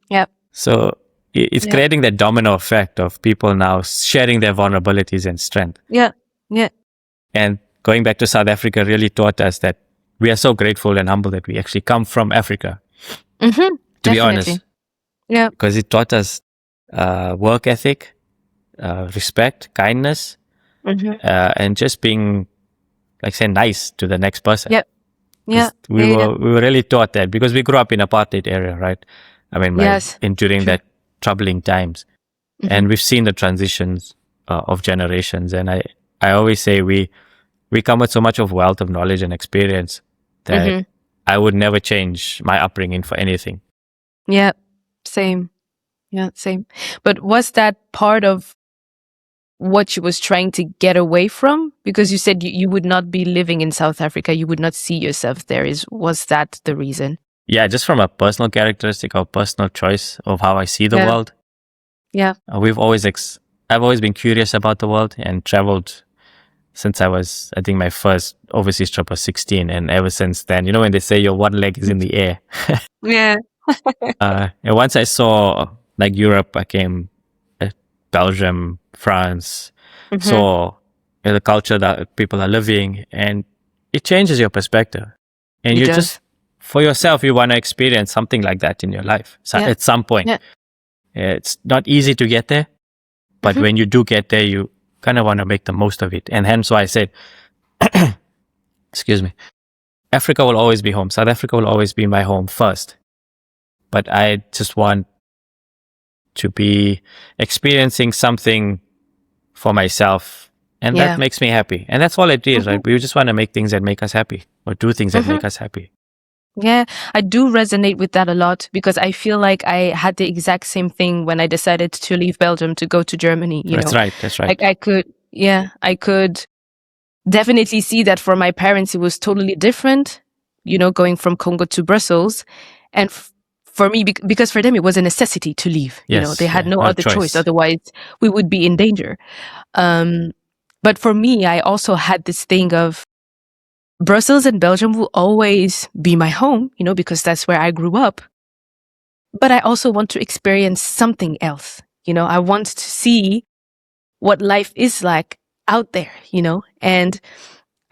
Yeah. So it's creating that domino effect of people now sharing their vulnerabilities and strength. Yeah. Yeah. And going back to South Africa really taught us that we are so grateful and humble that we actually come from Africa. To be honest. Yeah. Because it taught us work ethic, respect, kindness, and just being, like, say, nice to the next person. Yep. Yeah. We were really taught that because we grew up in apartheid area, right? I mean, during that troubling times, and we've seen the transitions of generations. And I always say we come with so much of wealth of knowledge and experience that I would never change my upbringing for anything. Yeah. Same. Yeah. Same. But was that part of what you was trying to get away from? Because you said you would not be living in South Africa. You would not see yourself there. Was that the reason? Yeah, just from a personal characteristic or personal choice of how I see the world. Yeah. I've always been curious about the world and traveled since I think my first overseas trip was 16. And ever since then, when they say your one leg is in the air. Yeah. And once I saw like Europe, I came Belgium, France, saw the culture that people are living, and it changes your perspective. And you just, for yourself, you want to experience something like that in your life at some point. Yeah. It's not easy to get there, but when you do get there, you kind of want to make the most of it. And hence why I said, excuse me, Africa will always be home. South Africa will always be my home first. But I just want to be experiencing something for myself, and that makes me happy. And that's all it is, right? We just want to make things that make us happy, or do things that make us happy. Yeah, I do resonate with that a lot, because I feel like I had the exact same thing when I decided to leave Belgium to go to Germany. That's right. Like I could definitely see that for my parents, it was totally different, going from Congo to Brussels. And for me, because for them, it was a necessity to leave. They had no other choice. Otherwise, we would be in danger. But for me, I also had this thing of Brussels and Belgium will always be my home, because that's where I grew up. But I also want to experience something else. I want to see what life is like out there, and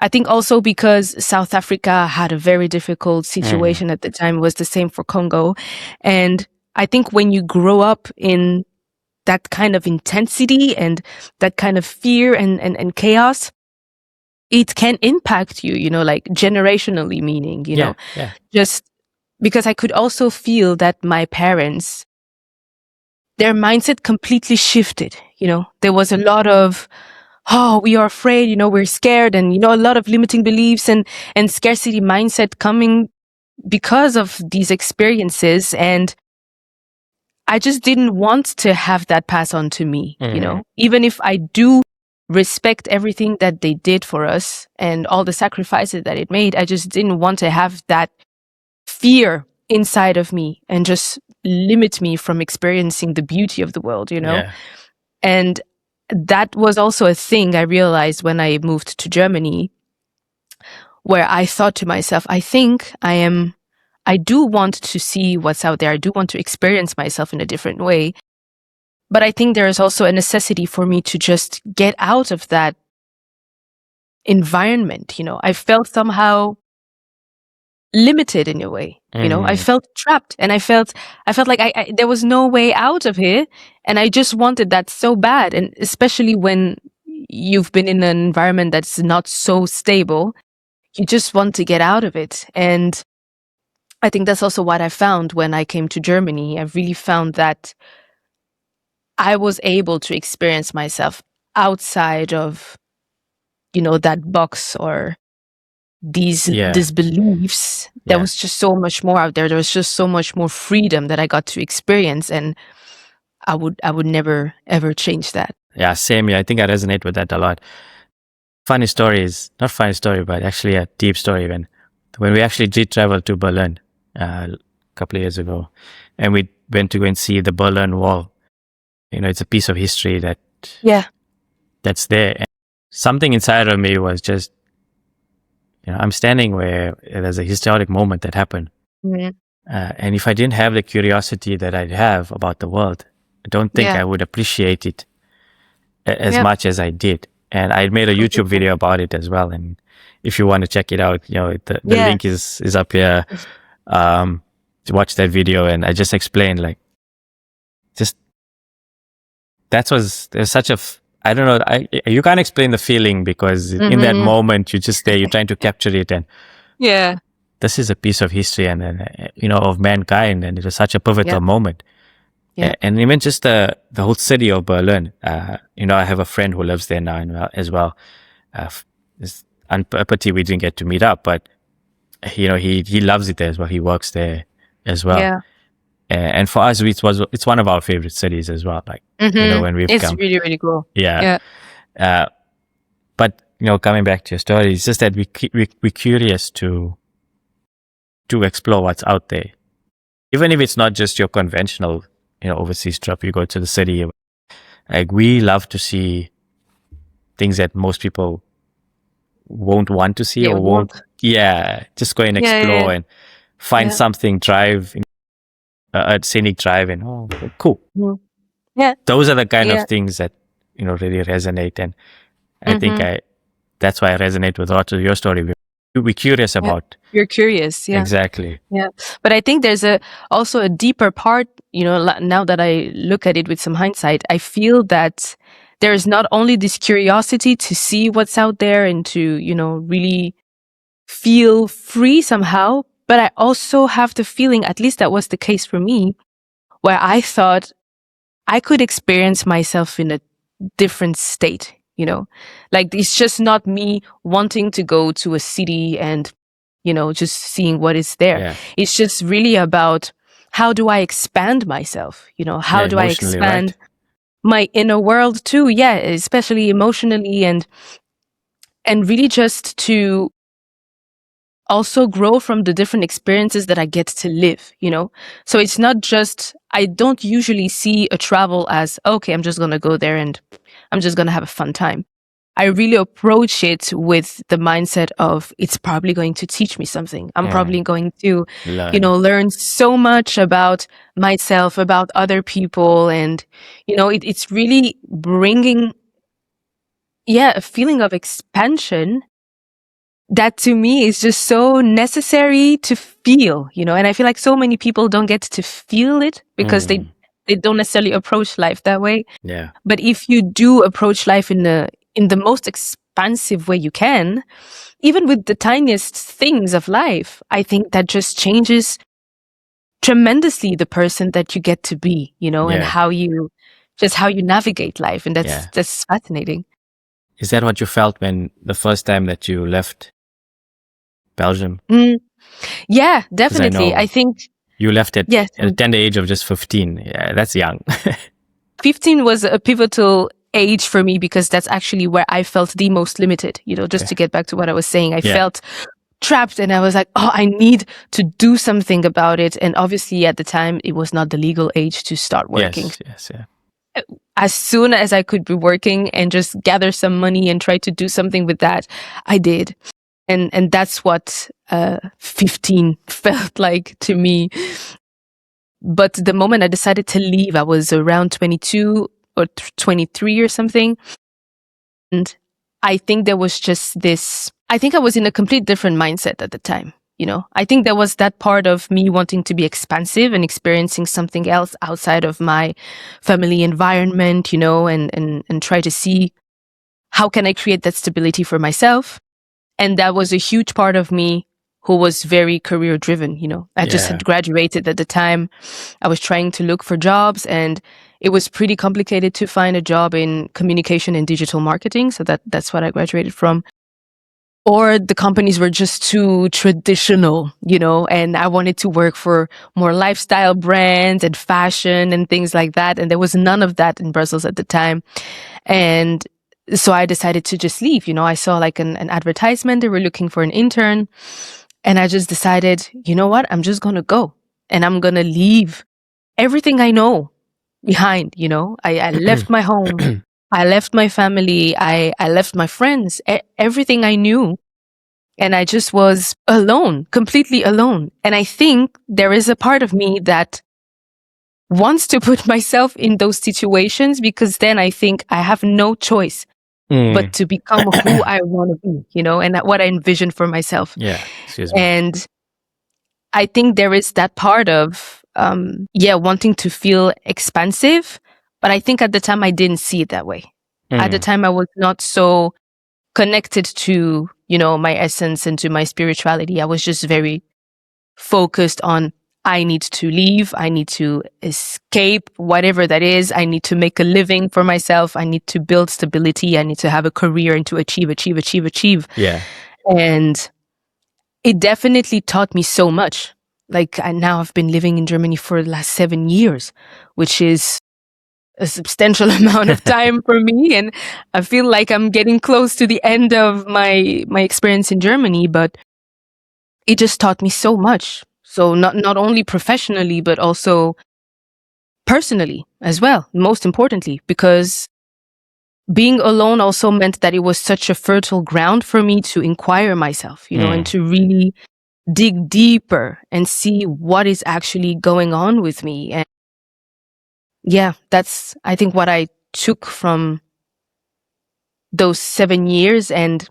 I think also because South Africa had a very difficult situation at the time. It was the same for Congo. And I think when you grow up in that kind of intensity and that kind of fear and chaos, it can impact you, like generationally, meaning, just because I could also feel that my parents, their mindset completely shifted. There was a lot of, we are afraid, we're scared, and, a lot of limiting beliefs and scarcity mindset coming because of these experiences. And I just didn't want to have that pass on to me, even if I do respect everything that they did for us and all the sacrifices that it made. I just didn't want to have that fear inside of me and just limit me from experiencing the beauty of the world, And that was also a thing I realized when I moved to Germany, where I thought to myself, I think I do want to see what's out there. I do want to experience myself in a different way. But I think there is also a necessity for me to just get out of that environment. I felt somehow limited in a way. I felt trapped, and I felt like there was no way out of here. And I just wanted that so bad. And especially when you've been in an environment that's not so stable, you just want to get out of it. And I think that's also what I found when I came to Germany. I really found that I was able to experience myself outside of, that box or these beliefs. There Yeah. was just so much more out there. There was just so much more freedom that I got to experience, and I would never ever change that. Yeah, same here. I think I resonate with that a lot. Funny story is not funny story, but actually a deep story. When we actually did travel to Berlin a couple of years ago, and we went to go and see the Berlin Wall. It's a piece of history Yeah. that's there. And something inside of me was just, I'm standing where there's a historic moment that happened. Mhm. And if I didn't have the curiosity that I have about the world, I don't think Yeah. I would appreciate it as Yeah. much as I did. And I made a YouTube Completely. video about it as well. And if you want to check it out, the Yeah. link is up here to watch that video. And I just explained just there's such I don't know, you can't explain the feeling because in that moment you're just there, you're trying to capture it. And Yeah. this is a piece of history and of mankind. And it was such a pivotal moment. Yeah. And even just the whole city of Berlin, I have a friend who lives there now as well. It's a pity we didn't get to meet up, but he loves it there as well. He works there as well. Yeah. And for us, it's one of our favorite cities as well. Like when we've It's come, really, really cool. yeah. But coming back to your story, it's just that we're curious to explore what's out there, even if it's not just your conventional overseas trip. You go to the city, like we love to see things that most people won't want to see Yeah. or won't. Yeah, just go and explore and find something, drive a scenic drive, and cool. Yeah. Those are the kind of things that really resonate, and I think that's why I resonate with a lot of your story. We're curious about. You're curious. Yeah. Exactly. Yeah. But I think there's also a deeper part, now that I look at it with some hindsight, I feel that there is not only this curiosity to see what's out there and to, really feel free somehow, but I also have the feeling, at least that was the case for me, where I thought I could experience myself in a different state, like it's just not me wanting to go to a city and, just seeing what is there. Yeah. It's just really about how do I expand myself? How do I expand my inner world too? Yeah, especially emotionally and really just to also grow from the different experiences that I get to live, So it's not just, I don't usually see a travel as, okay, I'm just going to go there and I'm just going to have a fun time. I really approach it with the mindset of it's probably going to teach me something. I'm probably going to, learn so much about myself, about other people. And, it's really bringing, a feeling of expansion that to me is just so necessary to feel, and I feel like so many people don't get to feel it because they don't necessarily approach life that way. Yeah. But if you do approach life in the most expansive way you can, even with the tiniest things of life, I think that just changes tremendously the person that you get to be, and how you navigate life. And that's fascinating. Is that what you felt when the first time that you left Belgium? Yeah, definitely. I think you left at a tender age of just 15. Yeah, that's young. 15 was a pivotal age for me because that's actually where I felt the most limited, just to get back to what I was saying. I felt trapped and I was like, oh, I need to do something about it. And obviously at the time, it was not the legal age to start working. Yes. As soon as I could be working and just gather some money and try to do something with that, I did. And that's what 15 felt like to me. But the moment I decided to leave, I was around 22 or 23 or something. And I think there was just this, I think I was in a complete different mindset at the time. I think there was that part of me wanting to be expansive and experiencing something else outside of my family environment, and try to see how can I create that stability for myself. And that was a huge part of me who was very career driven. I just had graduated at the time. I was trying to look for jobs and it was pretty complicated to find a job in communication and digital marketing. So that's what I graduated from. Or the companies were just too traditional, and I wanted to work for more lifestyle brands and fashion and things like that. And there was none of that in Brussels at the time. And so I decided to just leave. I saw like an advertisement. They were looking for an intern. And I just decided, you know what? I'm just going to go and I'm going to leave everything I know behind. I left my home. I left my family. I left my friends, everything I knew. And I just was alone, completely alone. And I think there is a part of me that wants to put myself in those situations, because then I think I have no choice but to become who I want to be, and what I envision for myself. Yeah, excuse me. And I think there is that part of, wanting to feel expansive. But I think at the time I didn't see it that way. At the time I was not so connected to, my essence and to my spirituality. I was just very focused on, I need to leave. I need to escape, whatever that is. I need to make a living for myself. I need to build stability. I need to have a career and to achieve. Yeah. And it definitely taught me so much. Like, now I've been living in Germany for the last 7 years, which is a substantial amount of time for me. And I feel like I'm getting close to the end of my experience in Germany, but it just taught me so much. So not only professionally, but also personally as well, most importantly, because being alone also meant that it was such a fertile ground for me to inquire myself, and to really dig deeper and see what is actually going on with me. And yeah, that's, I think, what I took from those 7 years. And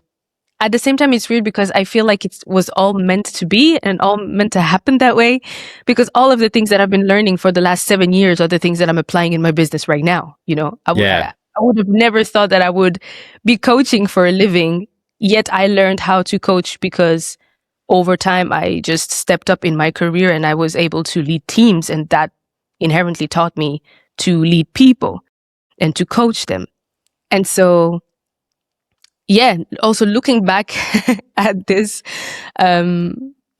at the same time, it's weird because I feel like it was all meant to be and all meant to happen that way, because all of the things that I've been learning for the last 7 years are the things that I'm applying in my business right now. I would have never thought that I would be coaching for a living, yet I learned how to coach because over time I just stepped up in my career and I was able to lead teams, and that inherently taught me to lead people and to coach them. And so, yeah, also looking back at this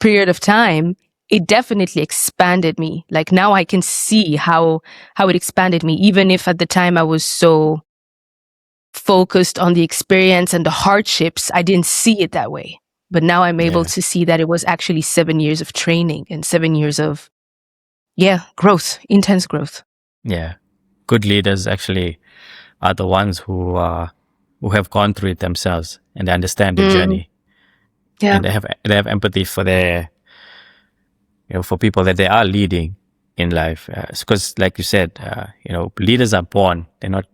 period of time, it definitely expanded me. Like, now I can see how it expanded me, even if at the time I was so focused on the experience and the hardships, I didn't see it that way. But now I'm able to see that it was actually 7 years of training and 7 years of, growth, intense growth. Yeah. Good leaders actually are the ones who have gone through it themselves and they understand the journey. Yeah. And they have empathy for their, for people that they are leading in life. Because like you said, leaders are born. They're not,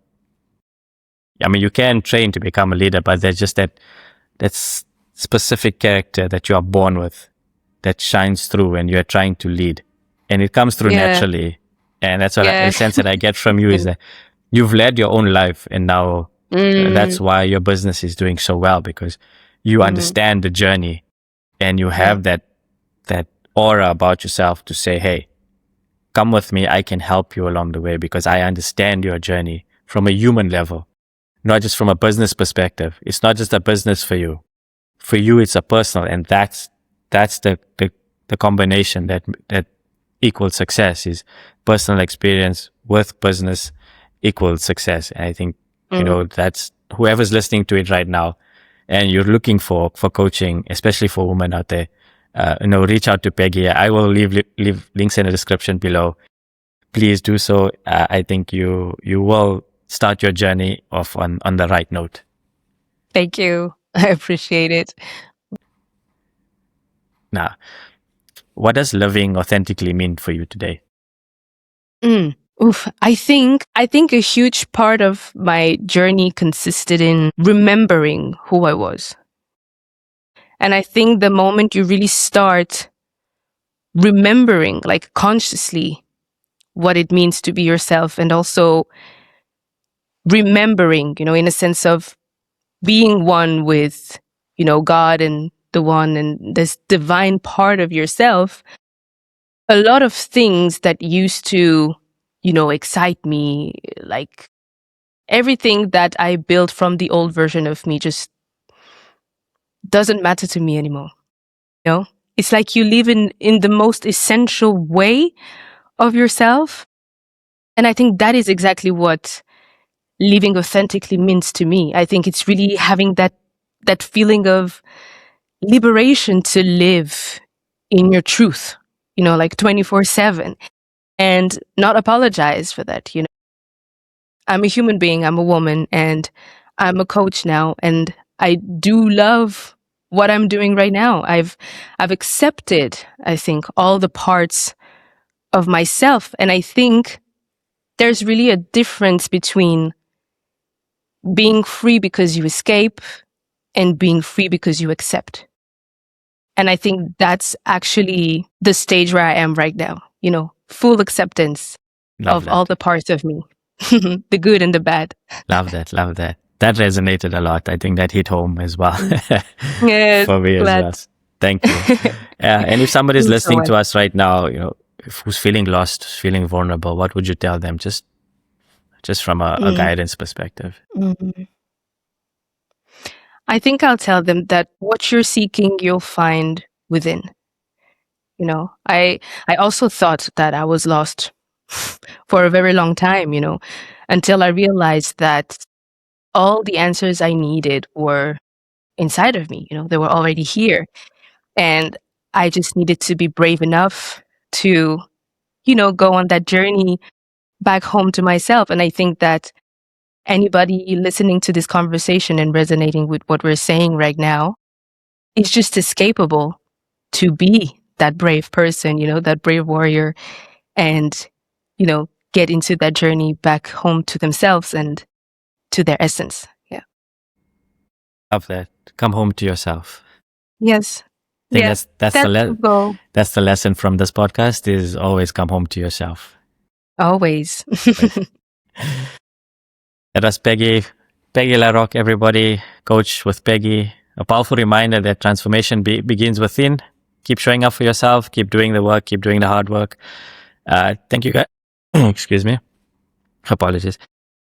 you can train to become a leader, but there's just that's specific character that you are born with that shines through when you're trying to lead. And it comes through naturally. And that's what the sense that I get from you is that you've led your own life, and now that's why your business is doing so well, because you understand the journey and you have that aura about yourself to say, hey, come with me. I can help you along the way because I understand your journey from a human level, not just from a business perspective. It's not just a business for you. For you, it's a personal, and that's the combination that equals success, is personal experience with business equals success. And I think, that's whoever's listening to it right now and you're looking for coaching, especially for women out there, reach out to Peggy. I will leave links in the description below. Please do so. I think you will start your journey off on the right note. Thank you. I appreciate it. Now, what does living authentically mean for you today? I think a huge part of my journey consisted in remembering who I was. And I think the moment you really start remembering, like consciously, what it means to be yourself, and also remembering, in a sense of being one with, God and the one and this divine part of yourself, a lot of things that used to, excite me. Like everything that I built from the old version of me just doesn't matter to me anymore. It's like you live in the most essential way of yourself. And I think that is exactly what living authentically means to me. I think it's really having that feeling of liberation to live in your truth, like 24/7, and not apologize for that. I'm a human being, I'm a woman, and I'm a coach now, and I do love what I'm doing right now. I've accepted, I think, all the parts of myself, and I think there's really a difference between being free because you escape and being free because you accept. And I think that's actually the stage where I am right now, full acceptance of all the parts of me, the good and the bad. Love that. That resonated a lot. I think that hit home as well Yeah, for me glad. as well. Thank you. And if somebody's listening to us right now, who's feeling lost, feeling vulnerable, what would you tell them? Just from a guidance perspective. Mm-hmm. I think I'll tell them that what you're seeking, you'll find within. I also thought that I was lost for a very long time, until I realized that all the answers I needed were inside of me. They were already here. And I just needed to be brave enough to, go on that journey back home to myself. And I think that anybody listening to this conversation and resonating with what we're saying right now is just escapable to be that brave person, that brave warrior, and, get into that journey back home to themselves and to their essence. Yeah. Love that. Come home to yourself. Yes. I think that's the lesson from this podcast is always come home to yourself. Always. That was Peggy Larock, everybody. Coach with Peggy. A powerful reminder that transformation begins within. Keep showing up for yourself. Keep doing the work. Keep doing the hard work. Thank you, guys. Excuse me. Apologies.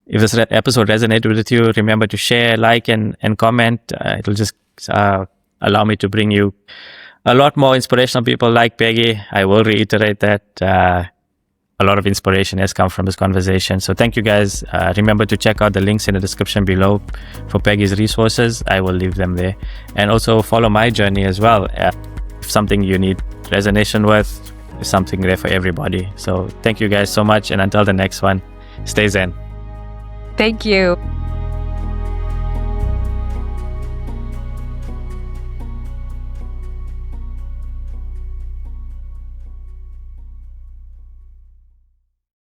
If this episode resonated with you, remember to share, like, and comment. It'll just allow me to bring you a lot more inspirational people like Peggy. I will reiterate that a lot of inspiration has come from this conversation. So thank you, guys. Remember to check out the links in the description below for Peggy's resources. I will leave them there. And also follow my journey as well. If something you need resonation with, there's something there for everybody. So thank you guys so much. And until the next one, stay zen. Thank you.